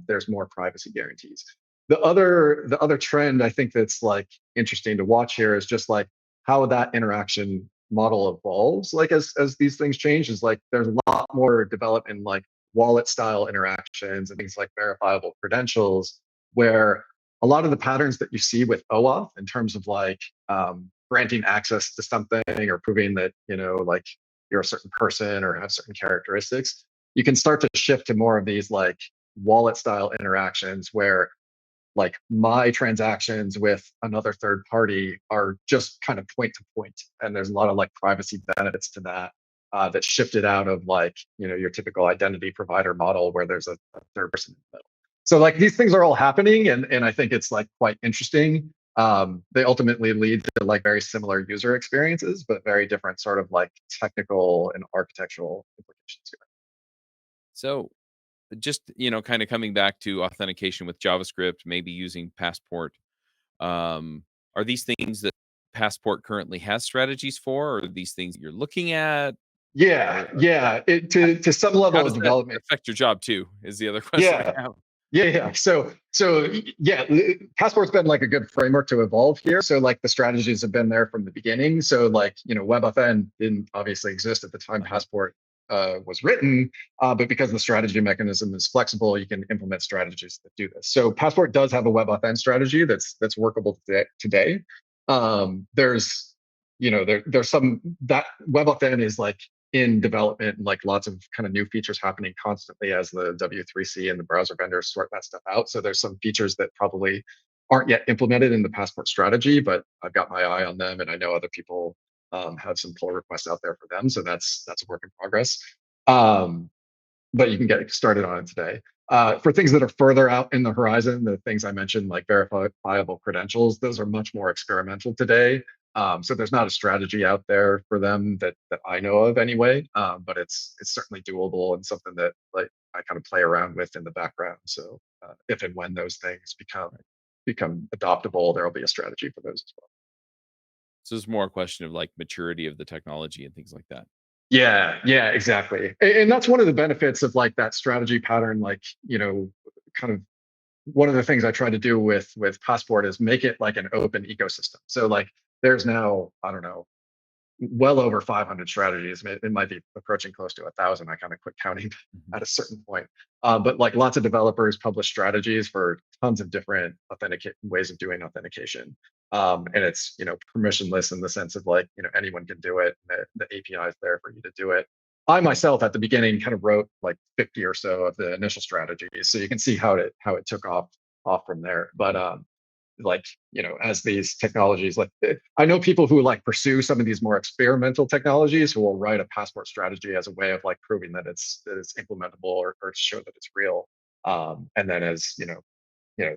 there's more privacy guarantees. The other trend I think that's like interesting to watch here is just like how that interaction model evolves. Like as these things change, is like there's a lot more development in like wallet style interactions and things like verifiable credentials, where a lot of the patterns that you see with OAuth in terms of like granting access to something or proving that like you're a certain person or have certain characteristics, you can start to shift to more of these like wallet style interactions where like my transactions with another third party are just kind of point to point, and there's a lot of like privacy benefits to that that shifted out of like your typical identity provider model where there's a third person in the middle. So like these things are all happening, and I think it's like quite interesting. They ultimately lead to like very similar user experiences, but very different sort of like technical and architectural implications here. So just kind of coming back to authentication with JavaScript, maybe using Passport. Are these things that Passport currently has strategies for, or are these things you're looking at? Yeah, to some How level does of that development. affect your job too? Is the other question I have. Yeah. So yeah, Passport's been like a good framework to evolve here. So like the strategies have been there from the beginning. So like WebAuthn didn't obviously exist at the time Passport was written, but because the strategy mechanism is flexible, you can implement strategies that do this. So Passport does have a WebAuthn strategy that's workable today. There's there's some that WebAuthn is like in development, and like lots of kind of new features happening constantly as the W3C and the browser vendors sort that stuff out. So there's some features that probably aren't yet implemented in the Passport strategy, but I've got my eye on them, and I know other people have some pull requests out there for them. So that's a work in progress. But you can get started on it today. For things that are further out in the horizon, the things I mentioned, like verifiable credentials, those are much more experimental today. So there's not a strategy out there for them that I know of anyway. But it's certainly doable and something that like I kind of play around with in the background. So if and when those things become adoptable, there will be a strategy for those as well. So it's more a question of like maturity of the technology and things like that. Yeah, exactly. And that's one of the benefits of like that strategy pattern, like, kind of one of the things I try to do with Passport is make it like an open ecosystem. So like there's now, I don't know, well over 500 strategies. It might be approaching close to 1,000. I kind of quit counting at a certain point. But like lots of developers publish strategies for tons of different ways of doing authentication. And it's permissionless in the sense of like anyone can do it. The API is there for you to do it. I myself at the beginning kind of wrote like 50 or so of the initial strategies, so you can see how it took off from there. But like as these technologies, like I know people who like pursue some of these more experimental technologies who will write a Passport strategy as a way of like proving that it's implementable or to show that it's real. And then as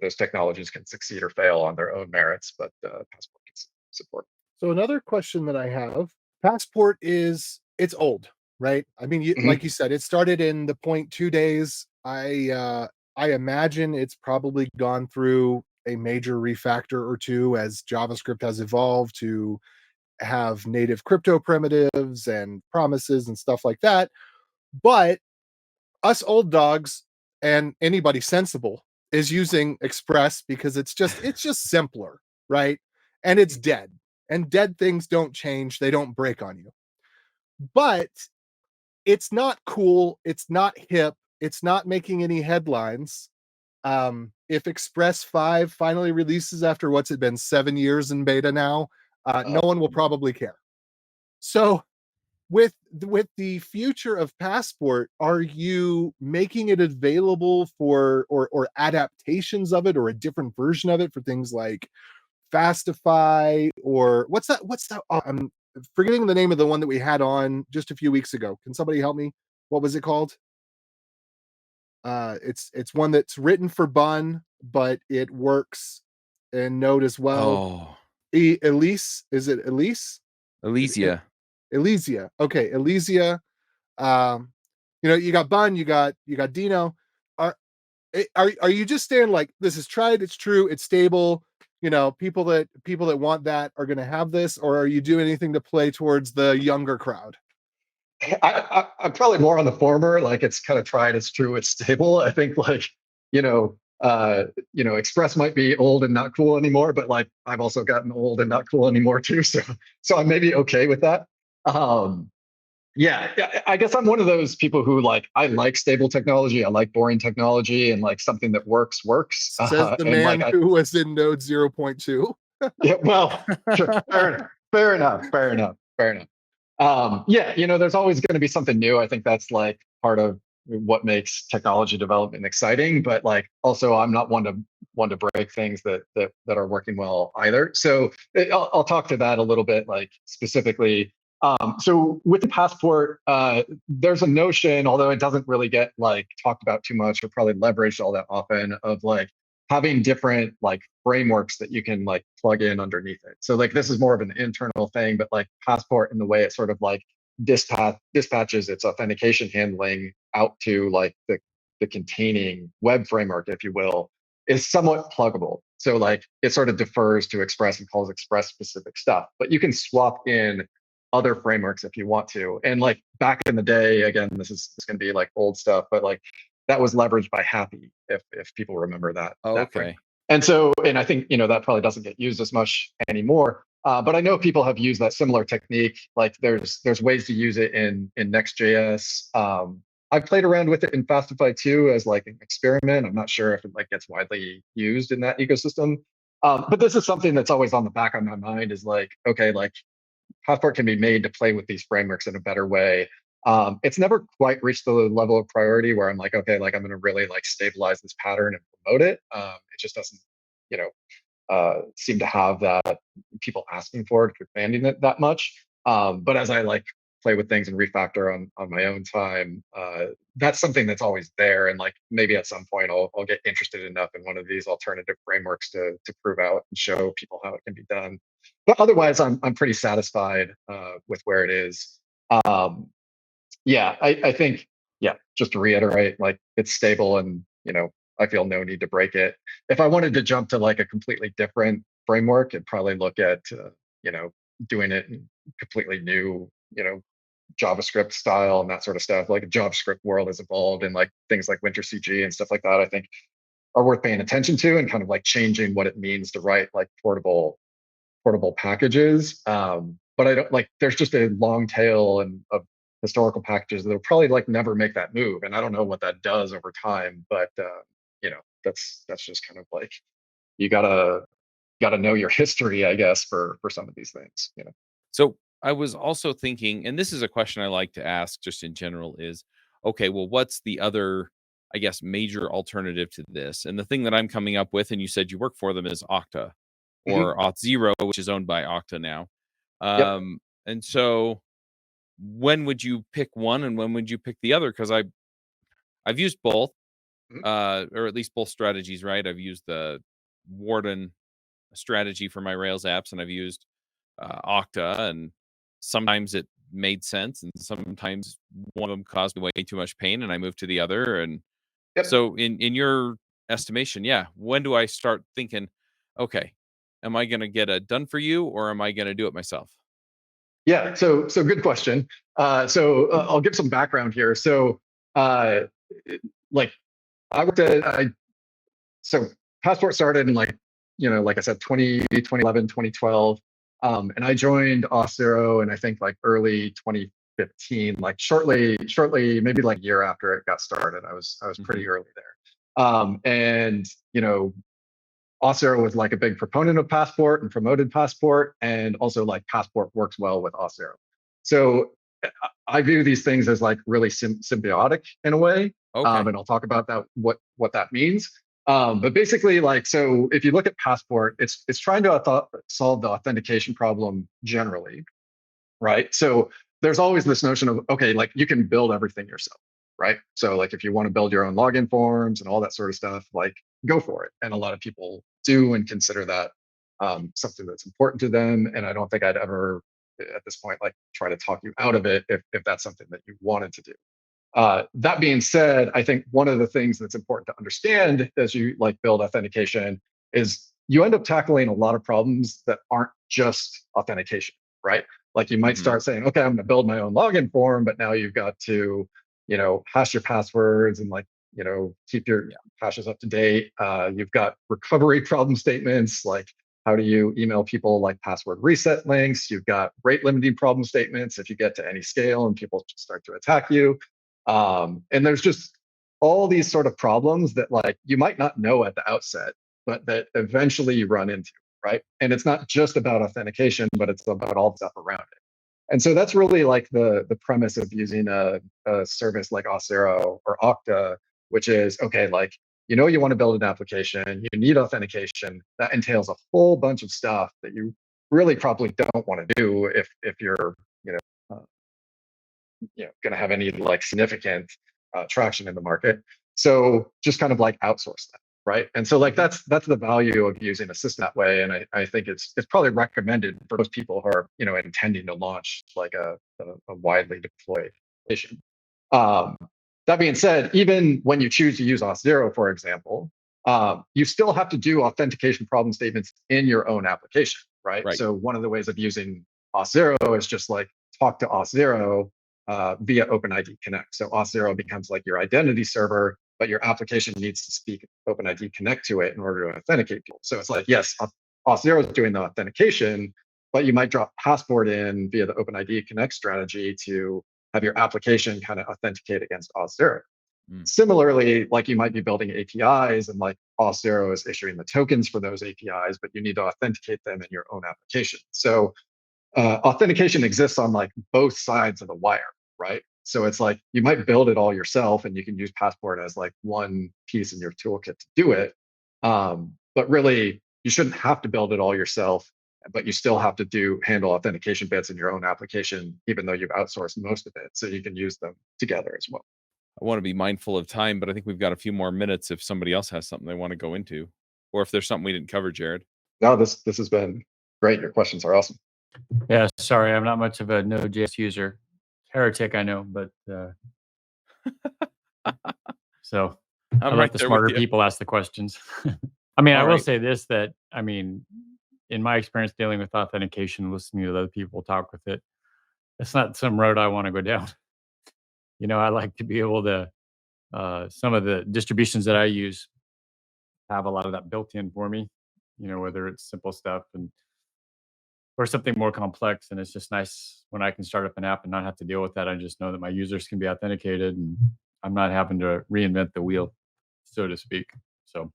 those technologies can succeed or fail on their own merits, but Passport can support. So another question that I have, Passport it's old, right? I mean, Mhm. like you said, it started in the 0.2 days. I imagine it's probably gone through a major refactor or two as JavaScript has evolved to have native crypto primitives and promises and stuff like that. But us old dogs and anybody sensible is using Express because it's just simpler, right? And it's dead. And dead things don't change, they don't break on you. But it's not cool, it's not hip, it's not making any headlines. If Express 5 finally releases after what's it been 7 years in beta now, no one will probably care. So with the future of Passport, are you making it available for or adaptations of it or a different version of it for things like Fastify or what's that? I'm forgetting the name of the one that we had on just a few weeks ago. Can somebody help me? What was it called? It's one that's written for Bun, but it works in Node as well. Oh, Elise, is it Elise? Elysia. Elysia. Okay, Elysia. Um, you got Bun, you got Dino. Are you just saying like this is tried, it's true, it's stable? People that want that are going to have this, or are you doing anything to play towards the younger crowd? I'm probably more on the former. Like it's kind of tried, it's true, it's stable. I think like Express might be old and not cool anymore, but like I've also gotten old and not cool anymore too. So I'm maybe okay with that. Yeah, I guess I'm one of those people who like I like stable technology. I like boring technology, and like something that works. Says the And like man who was in Node 0.2. yeah, well, sure, fair enough. Yeah, there's always going to be something new. I think that's like part of what makes technology development exciting. But like, also, I'm not one to break things that are working well either. So I'll talk to that a little bit, like specifically. So with the Passport, there's a notion, although it doesn't really get like talked about too much or probably leveraged all that often, of like having different like frameworks that you can like plug in underneath it. So like this is more of an internal thing, but like Passport in the way it sort of like dispatches its authentication handling out to like the containing web framework, if you will, is somewhat pluggable. So like it sort of defers to Express and calls Express specific stuff, but you can swap in other frameworks if you want to. And like back in the day, again, this is going to be like old stuff, but like that was leveraged by Happy, if people remember that. Oh, that okay. framework. And I think that probably doesn't get used as much anymore. But I know people have used that similar technique. Like there's ways to use it in Next.js. I've played around with it in Fastify too as like an experiment. I'm not sure if it like gets widely used in that ecosystem. But this is something that's always on the back of my mind, is like, okay, like Passport can be made to play with these frameworks in a better way. It's never quite reached the level of priority where I'm like, okay, like I'm going to really like stabilize this pattern and promote it. It just doesn't, seem to have that people asking for it, demanding it that much. But as I like play with things and refactor on my own time, that's something that's always there. And like maybe at some point I'll get interested enough in one of these alternative frameworks to prove out and show people how it can be done. But otherwise, I'm pretty satisfied with where it is. Yeah, I think, yeah, just to reiterate, like it's stable and, I feel no need to break it. If I wanted to jump to like a completely different framework, I'd probably look at, doing it in completely new, JavaScript style and that sort of stuff. Like JavaScript world has evolved and like things like Winter CG and stuff like that, I think are worth paying attention to and kind of like changing what it means to write like portable packages. But I don't like there's just a long tail and of historical packages that'll probably like never make that move. And I don't know what that does over time, but that's just kind of like you gotta know your history, I guess, for some of these things. So I was also thinking, and this is a question I like to ask just in general is, okay, well, what's the other, I guess, major alternative to this? And the thing that I'm coming up with, and you said you work for them, is Okta Mhm. or Auth0, which is owned by Okta now. Yep. And so when would you pick one and when would you pick the other? Because I've used both, Mhm. or at least both strategies, right? I've used the Warden strategy for my Rails apps, and I've used Okta, and sometimes it made sense, and sometimes one of them caused me way too much pain, and I moved to the other. And Yep. so, in your estimation, yeah, when do I start thinking, okay, am I going to get a done for you, or am I going to do it myself? Yeah. So good question. I'll give some background here. Uh, like I worked at I so Passport started in like, like I said, 2011, 2012. And I joined Auth0 and I think like early 2015, like shortly, maybe like a year after it got started. I was Mhm. pretty early there. And Auth0 was like a big proponent of Passport and promoted Passport, and also like Passport works well with Auth0. So I view these things as like really symbiotic in a way, Okay. and I'll talk about that what that means. But basically, like, so if you look at Passport, it's trying to solve the authentication problem generally, right? So there's always this notion of, okay, like you can build everything yourself, right? So like if you want to build your own login forms and all that sort of stuff, like go for it. And a lot of people do and consider that something that's important to them. And I don't think I'd ever at this point like try to talk you out of it if that's something that you wanted to do. That being said, I think one of the things that's important to understand as you like build authentication is you end up tackling a lot of problems that aren't just authentication, right? Like you might Hmm. start saying, okay, I'm going to build my own login form, but now you've got to, hash your passwords and like, keep your Yeah. hashes up to date. You've got recovery problem statements, like how do you email people like password reset links? You've got rate limiting problem statements if you get to any scale and people start to attack you. And there's just all these sort of problems that like you might not know at the outset, but that eventually you run into, right? And it's not just about authentication, but it's about all the stuff around it. And so that's really like the premise of using a service like Auth0 or Okta, which is okay, like you want to build an application, you need authentication. That entails a whole bunch of stuff that you really probably don't want to do if you're you know uh, going to have any like significant traction in the market. So just kind of like outsource that, right? And so like Hmm. that's the value of using a system that way. And I think it's probably recommended for those people who are intending to launch like a widely deployed application. Um, that being said, even when you choose to use Auth0, for example, you still have to do authentication problem statements in your own application, right? Right. So one of the ways of using Auth0 is just like talk to Auth0 via OpenID Connect. So Auth0 becomes like your identity server, but your application needs to speak OpenID Connect to it in order to authenticate people. So it's like, yes, Auth0 is doing the authentication, but you might drop Passport in via the OpenID Connect strategy to have your application kind of authenticate against Auth0. Mm. Similarly, like you might be building APIs and like Auth0 is issuing the tokens for those APIs, but you need to authenticate them in your own application. So authentication exists on like both sides of the wire, right? So it's like you might build it all yourself and you can use Passport as like one piece in your toolkit to do it. But really, you shouldn't have to build it all yourself. but you still have to handle authentication bits in your own application, even though you've outsourced most of it. So you can use them together as well. I want to be mindful of time, but I think we've got a few more minutes if somebody else has something they want to go into, or if there's something we didn't cover, Jared. No, this has been great. Your questions are awesome. Yeah, sorry, I'm not much of a Node.js user. Heretic, I know, but so I I'm let right the there with smarter you. people ask the questions. I mean, I All will right. say this, that I mean, in my experience dealing with authentication, listening to other people talk with it, it's not some road I want to go down. You know, I like to be able to. Some of the distributions that I use have a lot of that built in for me. You know, whether it's simple stuff or something more complex, and it's just nice when I can start up an app and not have to deal with that. I just know that my users can be authenticated, and I'm not having to reinvent the wheel, so to speak. So,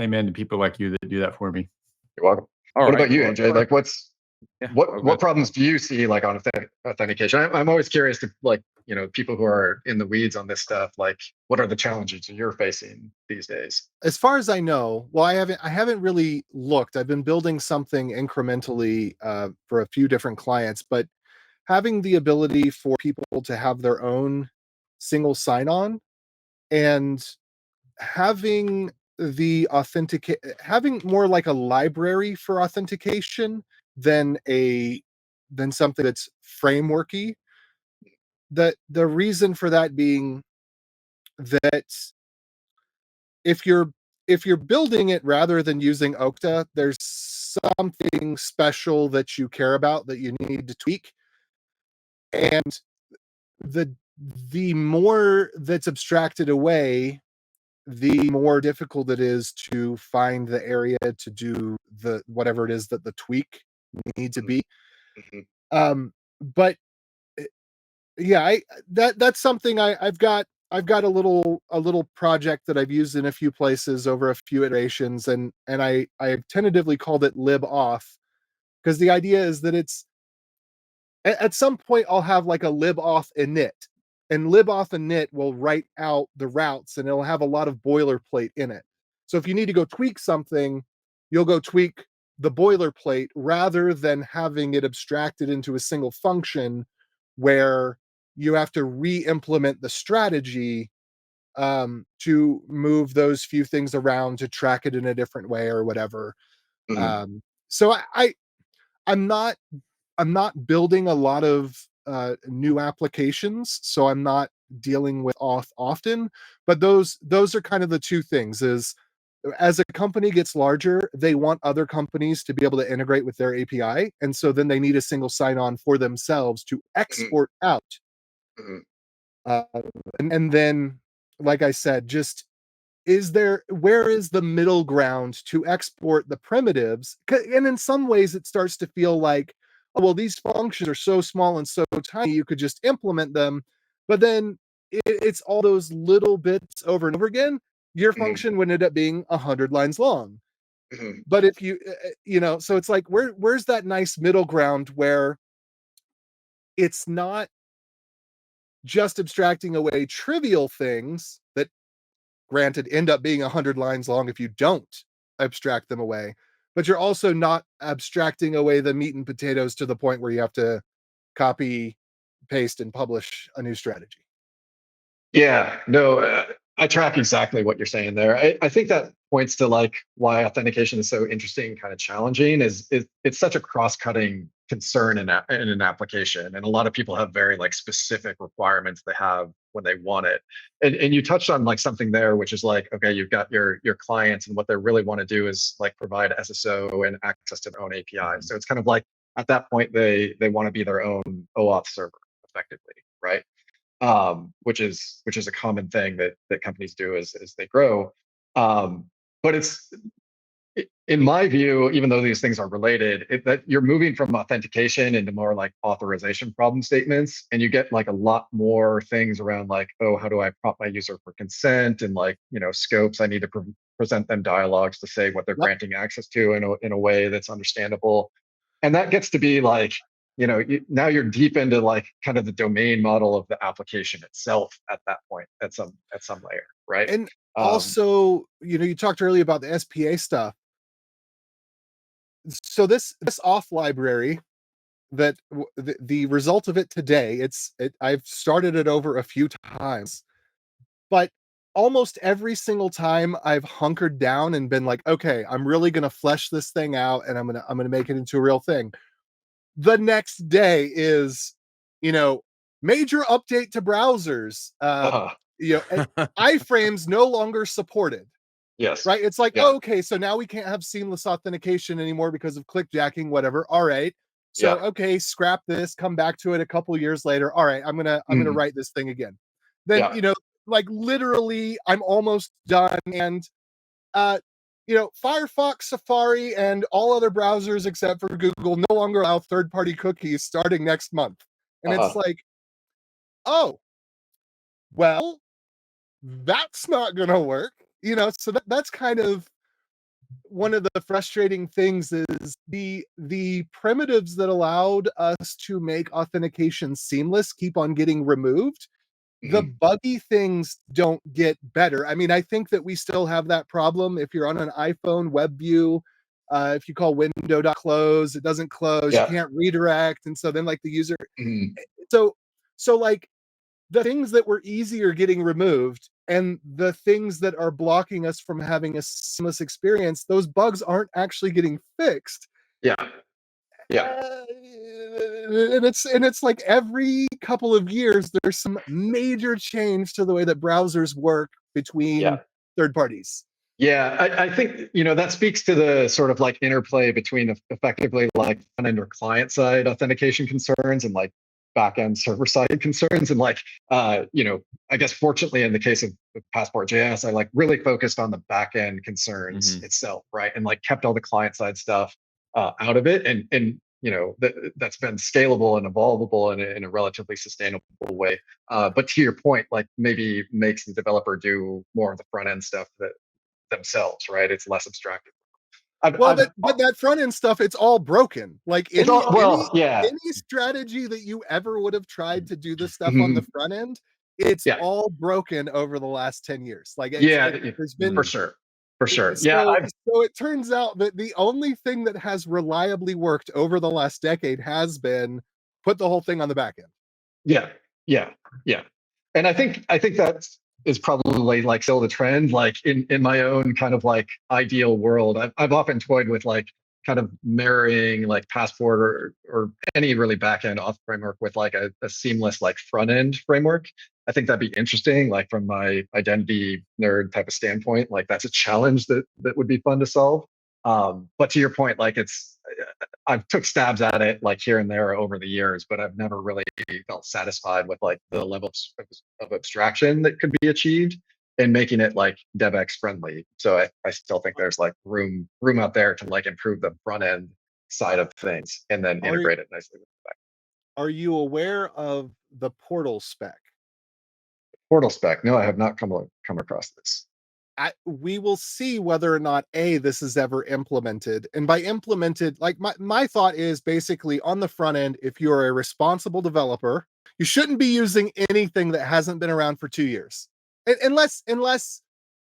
amen to people like you that do that for me. You're welcome. All What right. about you, Well, AJ? Like, yeah. what problems do you see like on authentication? I'm always curious to like, people who are in the weeds on this stuff, like what are the challenges you're facing these days? As far as I know, well, I haven't really looked. I've been building something incrementally for a few different clients, but having the ability for people to have their own single sign-on and having having more like a library for authentication than something that's frameworky. The reason for that being that if you're building it rather than using Okta, there's something special that you care about that you need to tweak. And the the more that's abstracted away, the more difficult it is to find the area to do the whatever it is that the tweak needs to be. Mm-hmm. But yeah, that's something I've got a little project that I've used in a few places over a few iterations, and I've tentatively called it LibAuth, because the idea is that it's at some point I'll have like a LibAuth init, and LibAuth init will write out the routes, and it'll have a lot of boilerplate in it. So if you need to go tweak something, you'll go tweak the boilerplate rather than having it abstracted into a single function where you have to re-implement the strategy to move those few things around to track it in a different way or whatever. Mm-hmm. So I'm not building a lot of new applications, so I'm not dealing with auth often. But those are kind of the two things. Is as a company gets larger, they want other companies to be able to integrate with their API, and so then they need a single sign-on for themselves to export out. Mm-hmm. Uh, and then, like I said, just where is the middle ground to export the primitives? And in some ways, it starts to feel like, oh, well, these functions are so small and so tiny, you could just implement them. But then it's all those little bits over and over again. Your function would end up being 100 lines long. Mm-hmm. But if so it's like, where's that nice middle ground where it's not just abstracting away trivial things that, granted, end up being 100 lines long if you don't abstract them away, but you're also not abstracting away the meat and potatoes to the point where you have to copy, paste, and publish a new strategy. Yeah, no, I track exactly what you're saying there. I think that points to like why authentication is so interesting, kind of challenging. Is it's such a cross-cutting concern in an application, and a lot of people have very like specific requirements they have when they want it. And you touched on like something there, which is like, okay, you've got your clients, and what they really want to do is like provide SSO and access to their own API. So it's kind of like at that point they want to be their own OAuth server effectively, right? Which is a common thing that companies do as they grow. But it's, in my view, even though these things are related, that you're moving from authentication into more like authorization problem statements, and you get like a lot more things around like, oh, how do I prompt my user for consent, and like scopes. I need to present them dialogues to say what they're granting access to in a way that's understandable, and that gets to be like, now you're deep into like kind of the domain model of the application itself at that point, at some layer, right? And also, you talked earlier about the SPA stuff. so this auth library, that the result of it today, I've started it over a few times, but almost every single time I've hunkered down and been like, okay, I'm really gonna flesh this thing out and I'm gonna make it into a real thing. The next day is, major update to browsers. Iframes no longer supported. Yes. Right? It's like, Yeah. oh, okay, so now we can't have seamless authentication anymore because of clickjacking, whatever. All right. So, Yeah. okay, scrap this, come back to it a couple years later. All right, I'm gonna write this thing again. Then, Yeah. like literally, I'm almost done. And Firefox, Safari, and all other browsers except for Google no longer allow third-party cookies starting next month. And it's like, oh, well, that's not gonna work. So that's kind of one of the frustrating things is the primitives that allowed us to make authentication seamless keep on getting removed. The buggy things don't get better. I mean, I think that we still have that problem. If you're on an iPhone web view, if you call window.close, it doesn't close. You can't redirect. And so then like the user, so like the things that were easy are getting removed, and the things that are blocking us from having a seamless experience, those bugs aren't actually getting fixed. Yeah. And it's like every couple of years there's some major change to the way that browsers work between third parties. Yeah, I think that speaks to the sort of like interplay between effectively like front end or client side authentication concerns and like back end server side concerns. And like I guess fortunately in the case of Passport.js, I like really focused on the back end concerns itself, right? And like kept all the client side stuff out of it, and that's been scalable and evolvable in a relatively sustainable way. But to your point, like maybe makes the developer do more of the front end stuff that themselves, right? It's less abstracted. But that front end stuff, it's all broken. Like any strategy that you ever would have tried to do this stuff on the front end, it's all broken over the last 10 years. Like there's been for sure. So it turns out that the only thing that has reliably worked over the last decade has been put the whole thing on the back end. Yeah. And I think that is probably like still the trend. Like in my own kind of like ideal world, I've often toyed with like kind of marrying like Passport or any really backend auth framework with like a seamless like front end framework. I think that'd be interesting, like from my identity nerd type of standpoint. Like that's a challenge that would be fun to solve. But to your point, like I've took stabs at it like here and there over the years, but I've never really felt satisfied with like the level of abstraction that could be achieved and making it like DevX friendly. So I still think there's like room out there to like improve the front end side of things and then integrate it nicely with the back. Are you aware of the portal spec? Portal spec? No, I have not come across this. We will see whether or not this is ever implemented. And by implemented, like my thought is basically on the front end, if you're a responsible developer, you shouldn't be using anything that hasn't been around for 2 years. Unless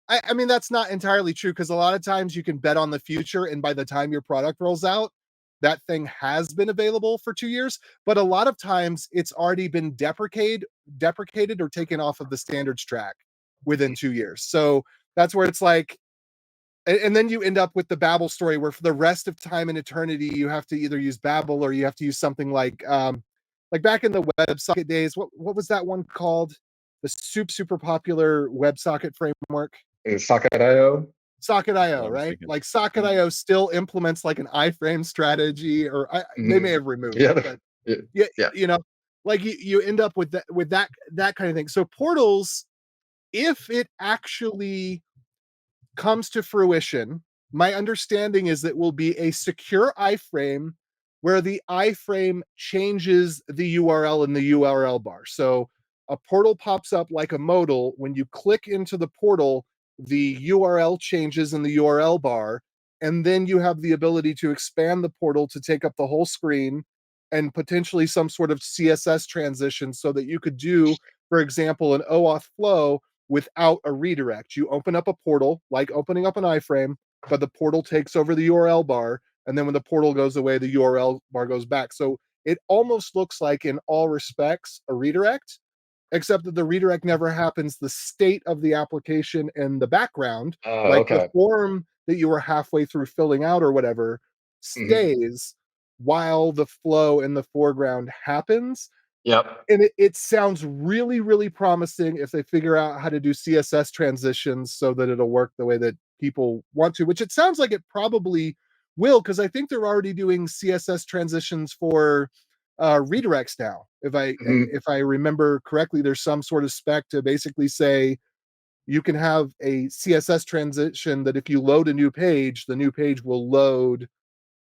I mean, that's not entirely true, because a lot of times you can bet on the future, and by the time your product rolls out, that thing has been available for 2 years. But a lot of times it's already been deprecated or taken off of the standards track within 2 years. So that's where it's like, and then you end up with the Babel story where for the rest of time and eternity, you have to either use Babel or you have to use something like back in the WebSocket days, what was that one called? The super popular WebSocket framework. Socket.io. Socket.io, right? Like Socket.io still implements like an iframe strategy, or they may have removed it, but like you end up with that kind of thing. So portals, if it actually comes to fruition, my understanding is that will be a secure iframe where the iframe changes the URL in the URL bar. So a portal pops up like a modal. When you click into the portal, the URL changes in the URL bar, and then you have the ability to expand the portal to take up the whole screen and potentially some sort of CSS transition so that you could do, for example, an OAuth flow without a redirect. You open up a portal, like opening up an iframe, but the portal takes over the URL bar. and then when the portal goes away, the URL bar goes back. So it almost looks like, in all respects, a redirect, except that the redirect never happens. The state of the application in the background, like the Okay. form that you were halfway through filling out or whatever, stays while the flow in the foreground happens. Yep. And it sounds really, really promising if they figure out how to do CSS transitions so that it'll work the way that people want to, which it sounds like it probably will, because I think they're already doing CSS transitions for redirects now. If I remember correctly, there's some sort of spec to basically say you can have a CSS transition that if you load a new page, the new page will load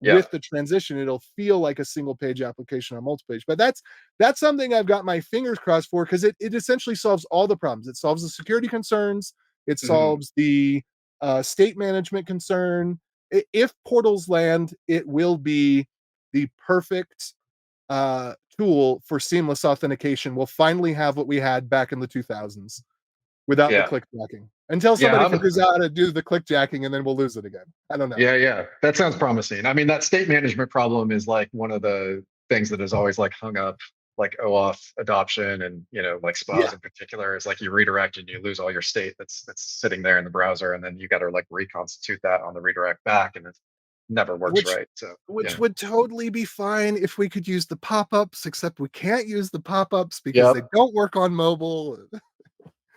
with the transition. It'll feel like a single page application on multi-page. But that's something I've got my fingers crossed for, because it essentially solves all the problems. It solves the security concerns. It solves the state management concern. If portals land, it will be the perfect tool for seamless authentication. We'll finally have what we had back in the 2000s without the click jacking, until somebody figures out how to do the click jacking, and then we'll lose it again. I don't know. Yeah. That sounds promising. I mean, that state management problem is like one of the things that is always like hung up like OAuth adoption, and like SPAs in particular, is like you redirect and you lose all your state that's sitting there in the browser, and then you got to like reconstitute that on the redirect back, and it never works right. So which would totally be fine if we could use the pop-ups, except we can't use the pop-ups because they don't work on mobile.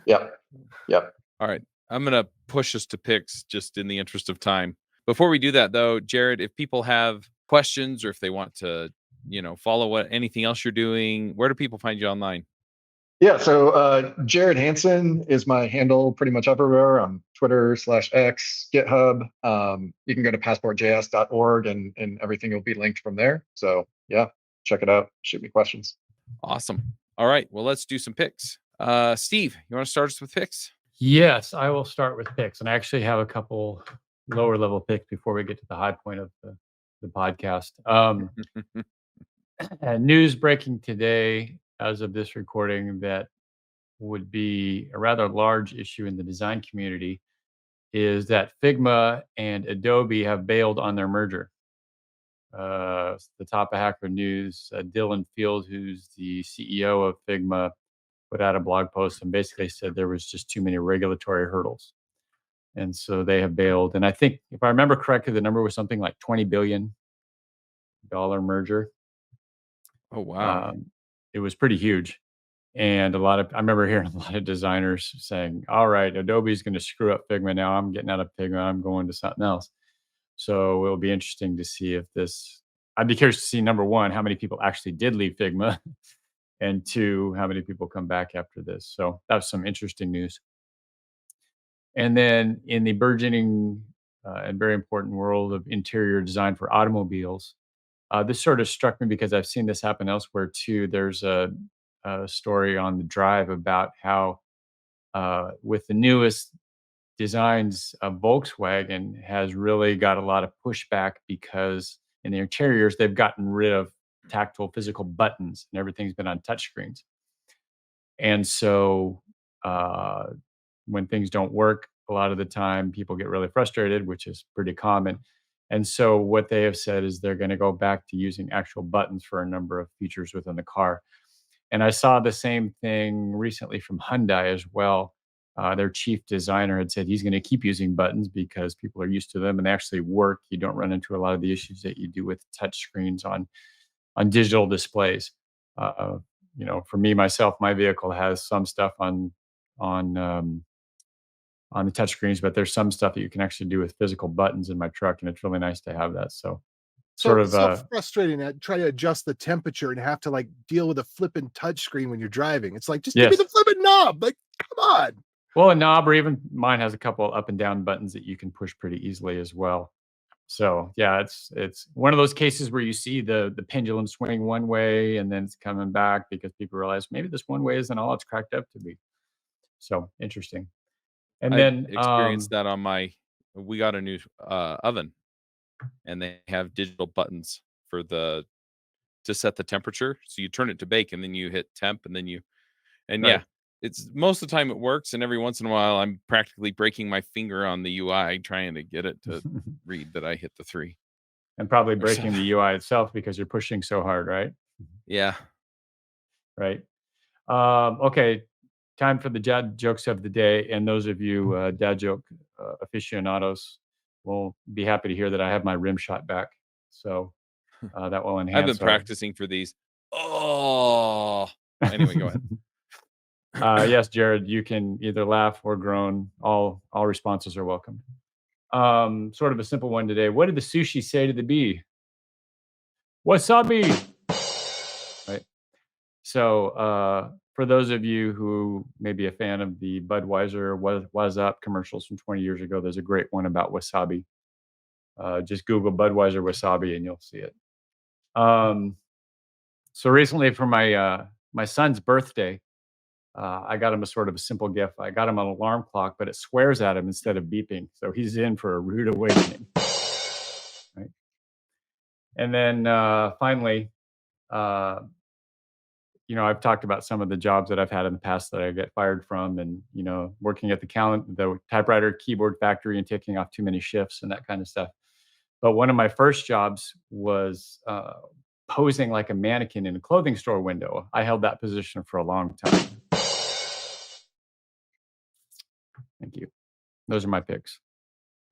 Yep. All right. I'm going to push us to picks just in the interest of time. Before we do that, though, Jared, if people have questions or if they want to, follow anything else you're doing, where do people find you online? Yeah, so Jared Hanson is my handle pretty much everywhere on Twitter/X, GitHub. You can go to passportjs.org and everything will be linked from there. So yeah, check it out. Shoot me questions. Awesome. All right. Well, let's do some picks. Steve, you want to start us with picks? Yes, I will start with picks. And I actually have a couple lower level picks before we get to the high point of the podcast. News breaking today, as of this recording, that would be a rather large issue in the design community, is that Figma and Adobe have bailed on their merger. The top of Hacker News, Dylan Field, who's the CEO of Figma, put out a blog post and basically said there was just too many regulatory hurdles. And so they have bailed. And I think, if I remember correctly, the number was something like $20 billion merger. Oh, wow. It was pretty huge. And I remember hearing a lot of designers saying, all right, Adobe's going to screw up Figma now. I'm getting out of Figma. I'm going to something else. So it'll be interesting to see if I'd be curious to see, number one, how many people actually did leave Figma, and two, how many people come back after this. So that was some interesting news. And then in the burgeoning and very important world of interior design for automobiles, this sort of struck me because I've seen this happen elsewhere too. There's a story on the Drive about how with the newest designs, Volkswagen has really got a lot of pushback because in the interiors, they've gotten rid of tactile physical buttons and everything's been on touchscreens. And so when things don't work, a lot of the time people get really frustrated, which is pretty common. And so what they have said is they're going to go back to using actual buttons for a number of features within the car. And I saw the same thing recently from Hyundai as well. Their chief designer had said he's going to keep using buttons because people are used to them and they actually work. You don't run into a lot of the issues that you do with touch screens on digital displays. For me, myself, my vehicle has some stuff on the touch screens, but there's some stuff that you can actually do with physical buttons in my truck, and it's really nice to have that. So frustrating to try to adjust the temperature and have to like deal with a flipping touch screen when you're driving. It's like, just give me the flipping knob. Like, come on. Well, a knob, or even mine has a couple up and down buttons that you can push pretty easily as well. So yeah, it's one of those cases where you see the pendulum swing one way and then it's coming back because people realize maybe this one way isn't all it's cracked up to be. So interesting. And then experienced that on we got a new oven, and they have digital buttons to set the temperature. So you turn it to bake and then you hit temp and then right. It's most of the time it works. And every once in a while I'm practically breaking my finger on the UI trying to get it to read that I hit the 3. and probably breaking the UI itself because you're pushing so hard, right? Yeah. Right. Okay, time for the dad jokes of the day, and those of you dad joke aficionados will be happy to hear that I have my rim shot back. So that will enhance. I've been practicing for these. Oh, anyway, go ahead. Yes, Jared, you can either laugh or groan. All responses are welcome. Sort of a simple one today. What did the sushi say to the bee? Wasabi. Right. So for those of you who may be a fan of the Budweiser Was Up commercials from 20 years ago, there's a great one about wasabi. Just Google Budweiser wasabi and you'll see it. So recently for my son's birthday, I got him a sort of a simple gift. I got him an alarm clock, but it swears at him instead of beeping. So he's in for a rude awakening. Right. And then finally, I've talked about some of the jobs that I've had in the past that I get fired from, and working at the typewriter keyboard factory and taking off too many shifts and that kind of stuff. But one of my first jobs was posing like a mannequin in a clothing store window. I held that position for a long time. Thank you. Those are my picks.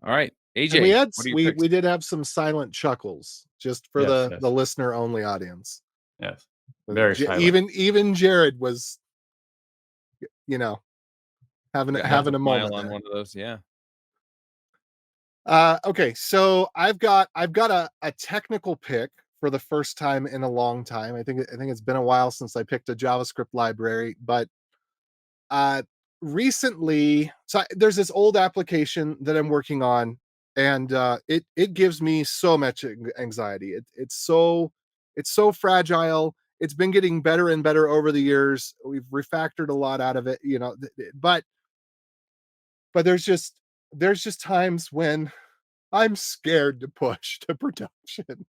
All right, AJ. And we did have some silent chuckles just for the listener only audience. Yes. Very silent. Even Jared was, having a moment on one of those. Yeah. Okay, so I've got a technical pick for the first time in a long time. I think it's been a while since I picked a JavaScript library, but recently, so there's this old application that I'm working on, and it gives me so much anxiety. It's so fragile. It's been getting better and better over the years. We've refactored a lot out of it, but there's just times when I'm scared to push to production.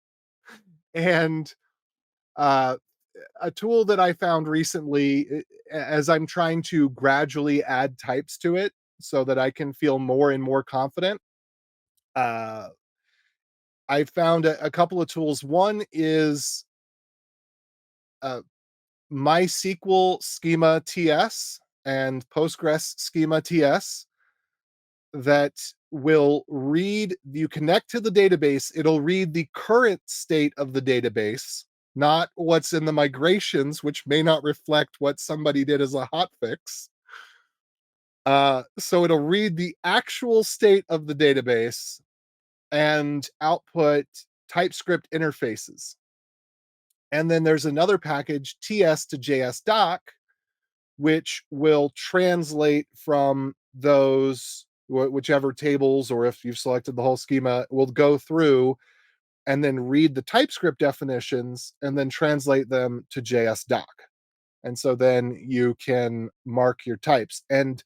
And a tool that I found recently, as I'm trying to gradually add types to it so that I can feel more and more confident, I found a couple of tools. One is MySQL Schema TS and Postgres Schema TS that will read, you connect to the database, it'll read the current state of the database, not what's in the migrations, which may not reflect what somebody did as a hotfix. So it'll read the actual state of the database and output TypeScript interfaces. And then there's another package, TS to JS doc, which will translate from those whichever tables, or if you've selected the whole schema, will go through and then read the TypeScript definitions and then translate them to JS doc. And so then you can mark your types. And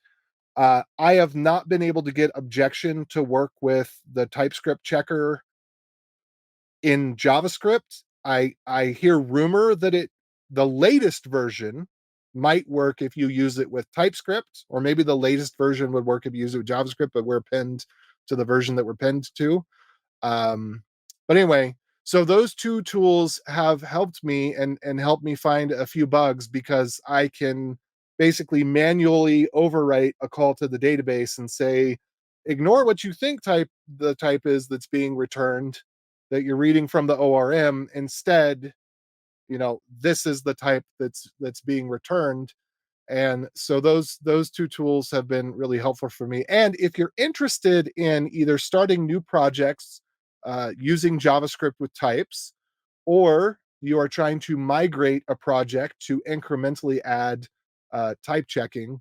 I have not been able to get objection to work with the TypeScript checker in JavaScript. I hear rumor that the latest version might work if you use it with TypeScript, or maybe the latest version would work if you use it with JavaScript, but we're pinned to the version that we're pinned to. But anyway, so those two tools have helped me and helped me find a few bugs, because I can basically manually overwrite a call to the database and say, ignore what you think the type is that's being returned, that you're reading from the ORM. Instead, this is the type that's being returned. And so those two tools have been really helpful for me. And if you're interested in either starting new projects using JavaScript with types, or you are trying to migrate a project to incrementally add type checking,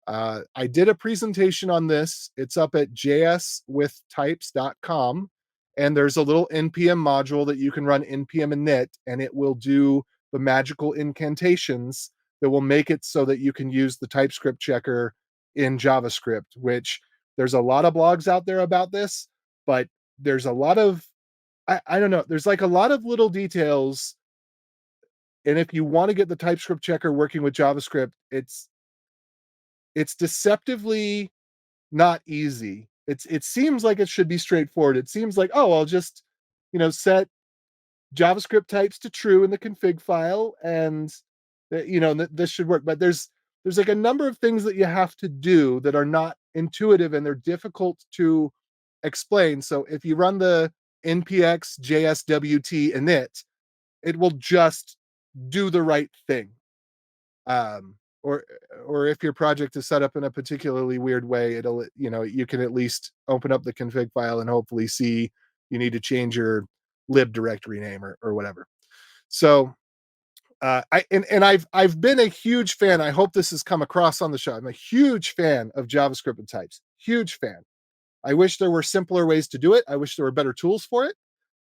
I did a presentation on this. It's up at jswithtypes.com. And there's a little npm module that you can run npm init, and it will do the magical incantations that will make it so that you can use the TypeScript checker in JavaScript, which there's a lot of blogs out there about this, but there's a lot of, I don't know, there's like a lot of little details. And if you want to get the TypeScript checker working with JavaScript, it's deceptively not easy. It seems like it should be straightforward. It seems like, oh, I'll just set JavaScript types to true in the config file, and this should work. But there's like a number of things that you have to do that are not intuitive and they're difficult to explain. So if you run the npx jswt init, it will just do the right thing. Or if your project is set up in a particularly weird way, it'll, you can at least open up the config file and hopefully see you need to change your lib directory name or whatever. So I've been a huge fan. I hope this has come across on the show. I'm a huge fan of JavaScript and types. Huge fan. I wish there were simpler ways to do it. I wish there were better tools for it.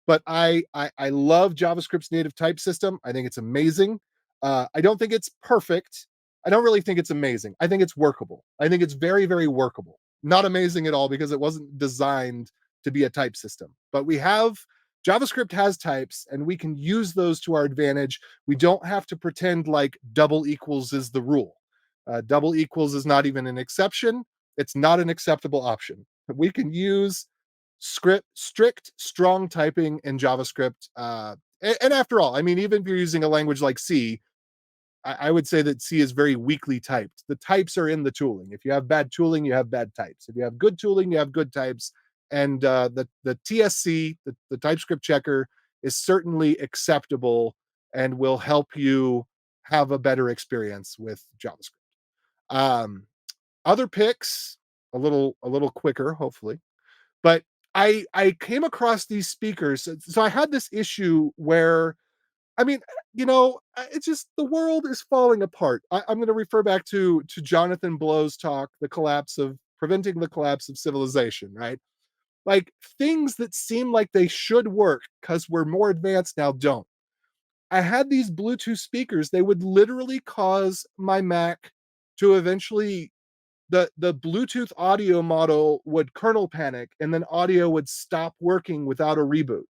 But I love JavaScript's native type system. I think it's amazing. I don't think it's perfect. I don't really think it's amazing. I think it's workable. I think it's very, very workable. Not amazing at all because it wasn't designed to be a type system. But JavaScript has types and we can use those to our advantage. We don't have to pretend like double equals is the rule. Double equals is not even an exception. It's not an acceptable option. We can use strict, strong typing in JavaScript. And after all, I mean, even if you're using a language like C, I would say that C is very weakly typed. The types are in the tooling. If you have bad tooling, you have bad types. If you have good tooling, you have good types. And the TSC, the TypeScript checker, is certainly acceptable and will help you have a better experience with JavaScript. Other picks, a little quicker, hopefully. But I came across these speakers. So I had this issue where, I mean, it's just the world is falling apart. I'm going to refer back to Jonathan Blow's talk, preventing the collapse of civilization, right? Like things that seem like they should work because we're more advanced now don't. I had these Bluetooth speakers. They would literally cause my Mac to eventually, the Bluetooth audio model would kernel panic and then audio would stop working without a reboot.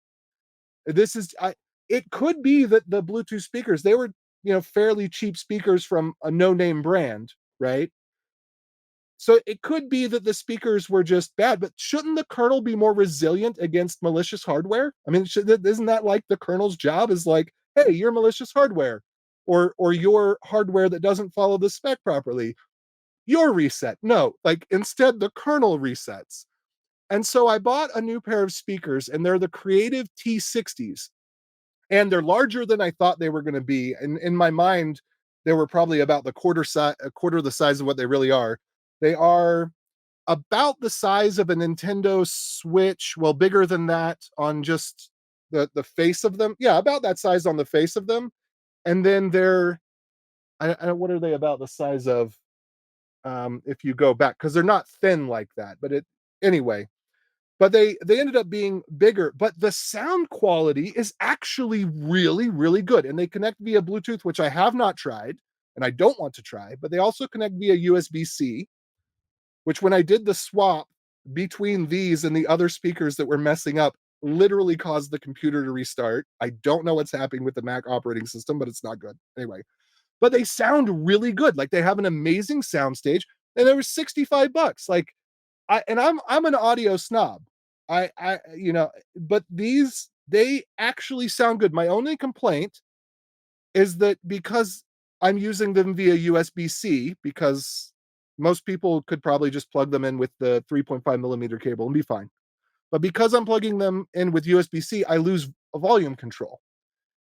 It could be that the Bluetooth speakers, they were, fairly cheap speakers from a no-name brand, right? So it could be that the speakers were just bad, but shouldn't the kernel be more resilient against malicious hardware? I mean, isn't that like the kernel's job is like, hey, you're malicious hardware, or your hardware that doesn't follow the spec properly, your reset. No, like instead the kernel resets. And so I bought a new pair of speakers, and they're the Creative T60s. And they're larger than I thought they were going to be. And in my mind, they were probably about a quarter the size of what they really are. They are about the size of a Nintendo Switch, well, bigger than that on just the face of them. Yeah, about that size on the face of them. And then they're, what are they about the size of? If you go back, because they're not thin like that. But anyway. But they ended up being bigger, but the sound quality is actually really, really good. And they connect via Bluetooth, which I have not tried and I don't want to try, but they also connect via USB-C, which when I did the swap between these and the other speakers that were messing up, literally caused the computer to restart. I don't know what's happening with the Mac operating system, but it's not good. Anyway, but they sound really good. Like they have an amazing soundstage, and they were $65. Like, I'm an audio snob. But they actually sound good. My only complaint is that because I'm using them via USB-C, because most people could probably just plug them in with the 3.5 millimeter cable and be fine. But because I'm plugging them in with USB-C, I lose a volume control.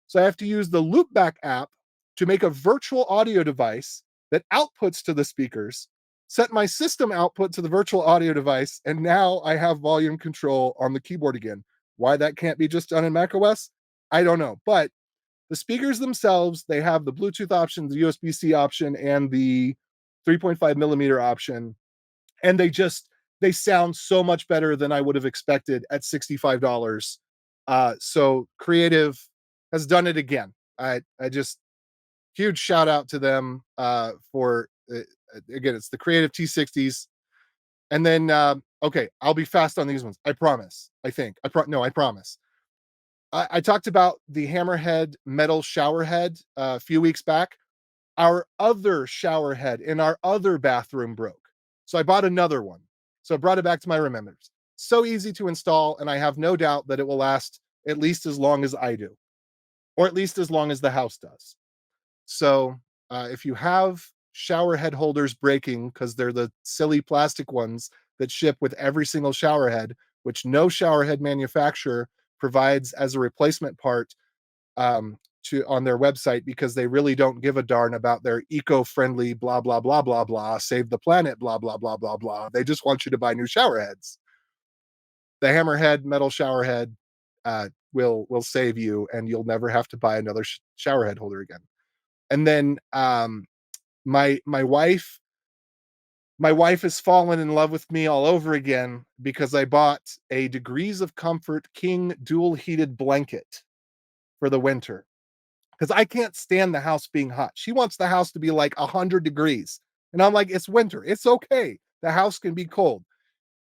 So I have to use the Loopback app to make a virtual audio device that outputs to the speakers, set my system output to the virtual audio device, and now I have volume control on the keyboard again. Why that can't be just done in macOS, I don't know. But the speakers themselves, they have the Bluetooth option, the USB-C option, and the 3.5 millimeter option. And they sound so much better than I would have expected at $65. So Creative has done it again. I just, huge shout out to them for again, it's the Creative T60s. And then okay, I'll be fast on these ones. I promise. I promise. I talked about the Hammerhead metal shower head a few weeks back. Our other shower head in our other bathroom broke. So I bought another one. So I brought it back to my remembrance. So easy to install, and I have no doubt that it will last at least as long as I do, or at least as long as the house does. So if you have shower head holders breaking, because they're the silly plastic ones that ship with every single shower head, which no shower head manufacturer provides as a replacement part on their website, because they really don't give a darn about their eco-friendly blah blah blah blah blah, save the planet blah blah blah blah blah. They just want you to buy new shower heads. The hammerhead metal shower head will save you, and you'll never have to buy another shower head holder again. And then my wife has fallen in love with me all over again, because I bought a Degrees of Comfort King dual heated blanket for the winter, because I can't stand the house being hot. She wants the house to be like 100 degrees. And I'm like, it's winter. It's okay. The house can be cold.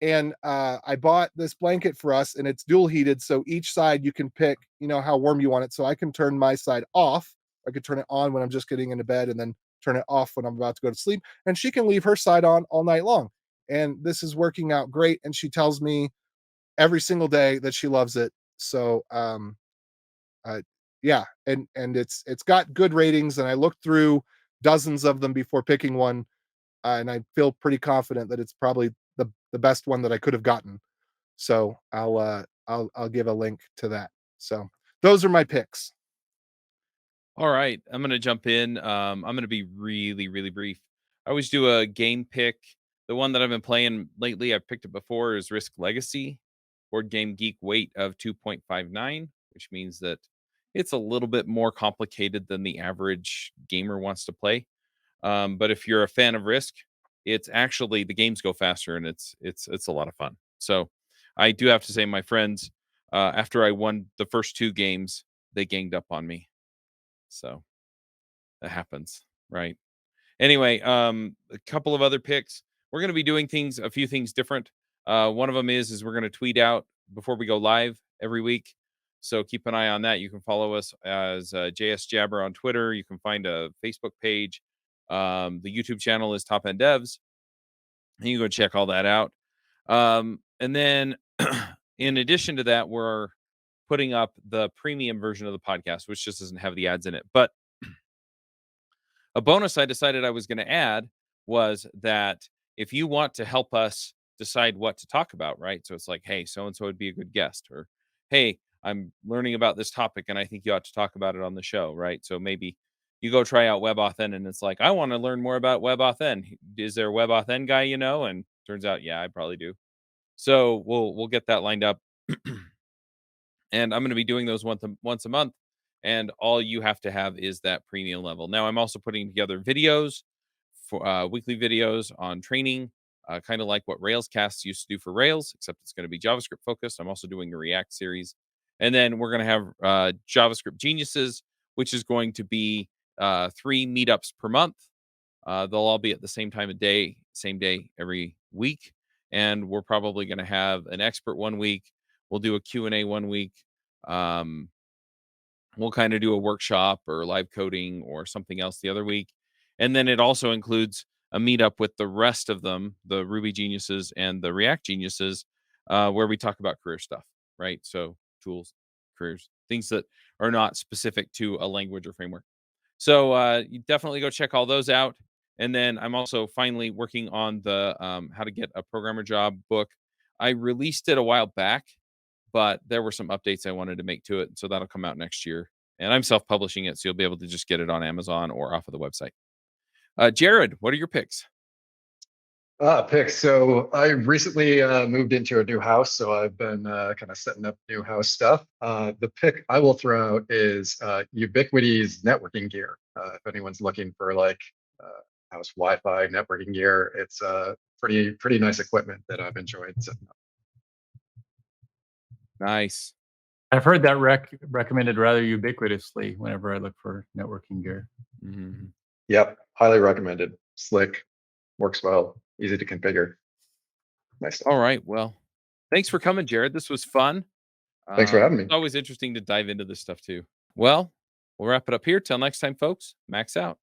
And I bought this blanket for us, and it's dual heated. So each side you can pick, how warm you want it. So I can turn my side off. I could turn it on when I'm just getting into bed, and then turn it off when I'm about to go to sleep. And she can leave her side on all night long. And this is working out great. And she tells me every single day that she loves it. So yeah, and it's got good ratings, and I looked through dozens of them before picking one, and I feel pretty confident that it's probably the best one that I could have gotten. So I'll give a link to that. So those are my picks. All right, I'm gonna jump in. I'm gonna be really, really brief. I always do a game pick. The one that I've been playing lately, I've picked it before, is Risk Legacy. Board Game Geek weight of 2.59, which means that it's a little bit more complicated than the average gamer wants to play. But if you're a fan of Risk, it's actually, the games go faster, and it's a lot of fun. So I do have to say, my friends, after I won the first 2 games, they ganged up on me. So that happens, right? Anyway, a couple of other picks. We're going to be doing a few things different. One of them is we're going to tweet out before we go live every week. So keep an eye on that. You can follow us as JS Jabber on Twitter. You can find a Facebook page. The YouTube channel is Top End Devs. And you can go check all that out. And then in addition to that, we're putting up the premium version of the podcast, which just doesn't have the ads in it. But a bonus I decided I was going to add was that if you want to help us decide what to talk about, right? So it's like, hey, so-and-so would be a good guest, or hey, I'm learning about this topic and I think you ought to talk about it on the show, right? So maybe you go try out WebAuthn and it's like, I want to learn more about WebAuthn. Is there a WebAuthn guy, And turns out, yeah, I probably do. So we'll get that lined up. And I'm going to be doing those once a month. And all you have to have is that premium level. Now, I'm also putting together videos for weekly videos on training, kind of like what Railscasts used to do for Rails, except it's going to be JavaScript focused. I'm also doing a React series. And then we're going to have JavaScript Geniuses, which is going to be 3 meetups per month. They'll all be at the same time of day, same day every week. And we're probably going to have an expert one week. We'll do a Q&A one week. We'll kind of do a workshop or live coding or something else the other week. And then it also includes a meetup with the rest of them, the Ruby geniuses and the React geniuses, where we talk about career stuff, right? So tools, careers, things that are not specific to a language or framework. So you definitely go check all those out. And then I'm also finally working on the How to Get a Programmer Job book. I released it a while back, but there were some updates I wanted to make to it. So that'll come out next year. And I'm self-publishing it, so you'll be able to just get it on Amazon or off of the website. Jared, what are your picks? Picks. So I recently moved into a new house, so I've been kind of setting up new house stuff. The pick I will throw out is Ubiquiti's networking gear. If anyone's looking for like house Wi-Fi networking gear, it's pretty nice equipment that I've enjoyed setting up. Nice. I've heard that recommended rather ubiquitously whenever I look for networking gear. Mm-hmm. Yep, highly recommended. Slick, works well, easy to configure. Nice stuff. All right. Well, thanks for coming, Jared. This was fun. Thanks for having me. It's always interesting to dive into this stuff too. Well, we'll wrap it up here. Till next time, folks. Max out.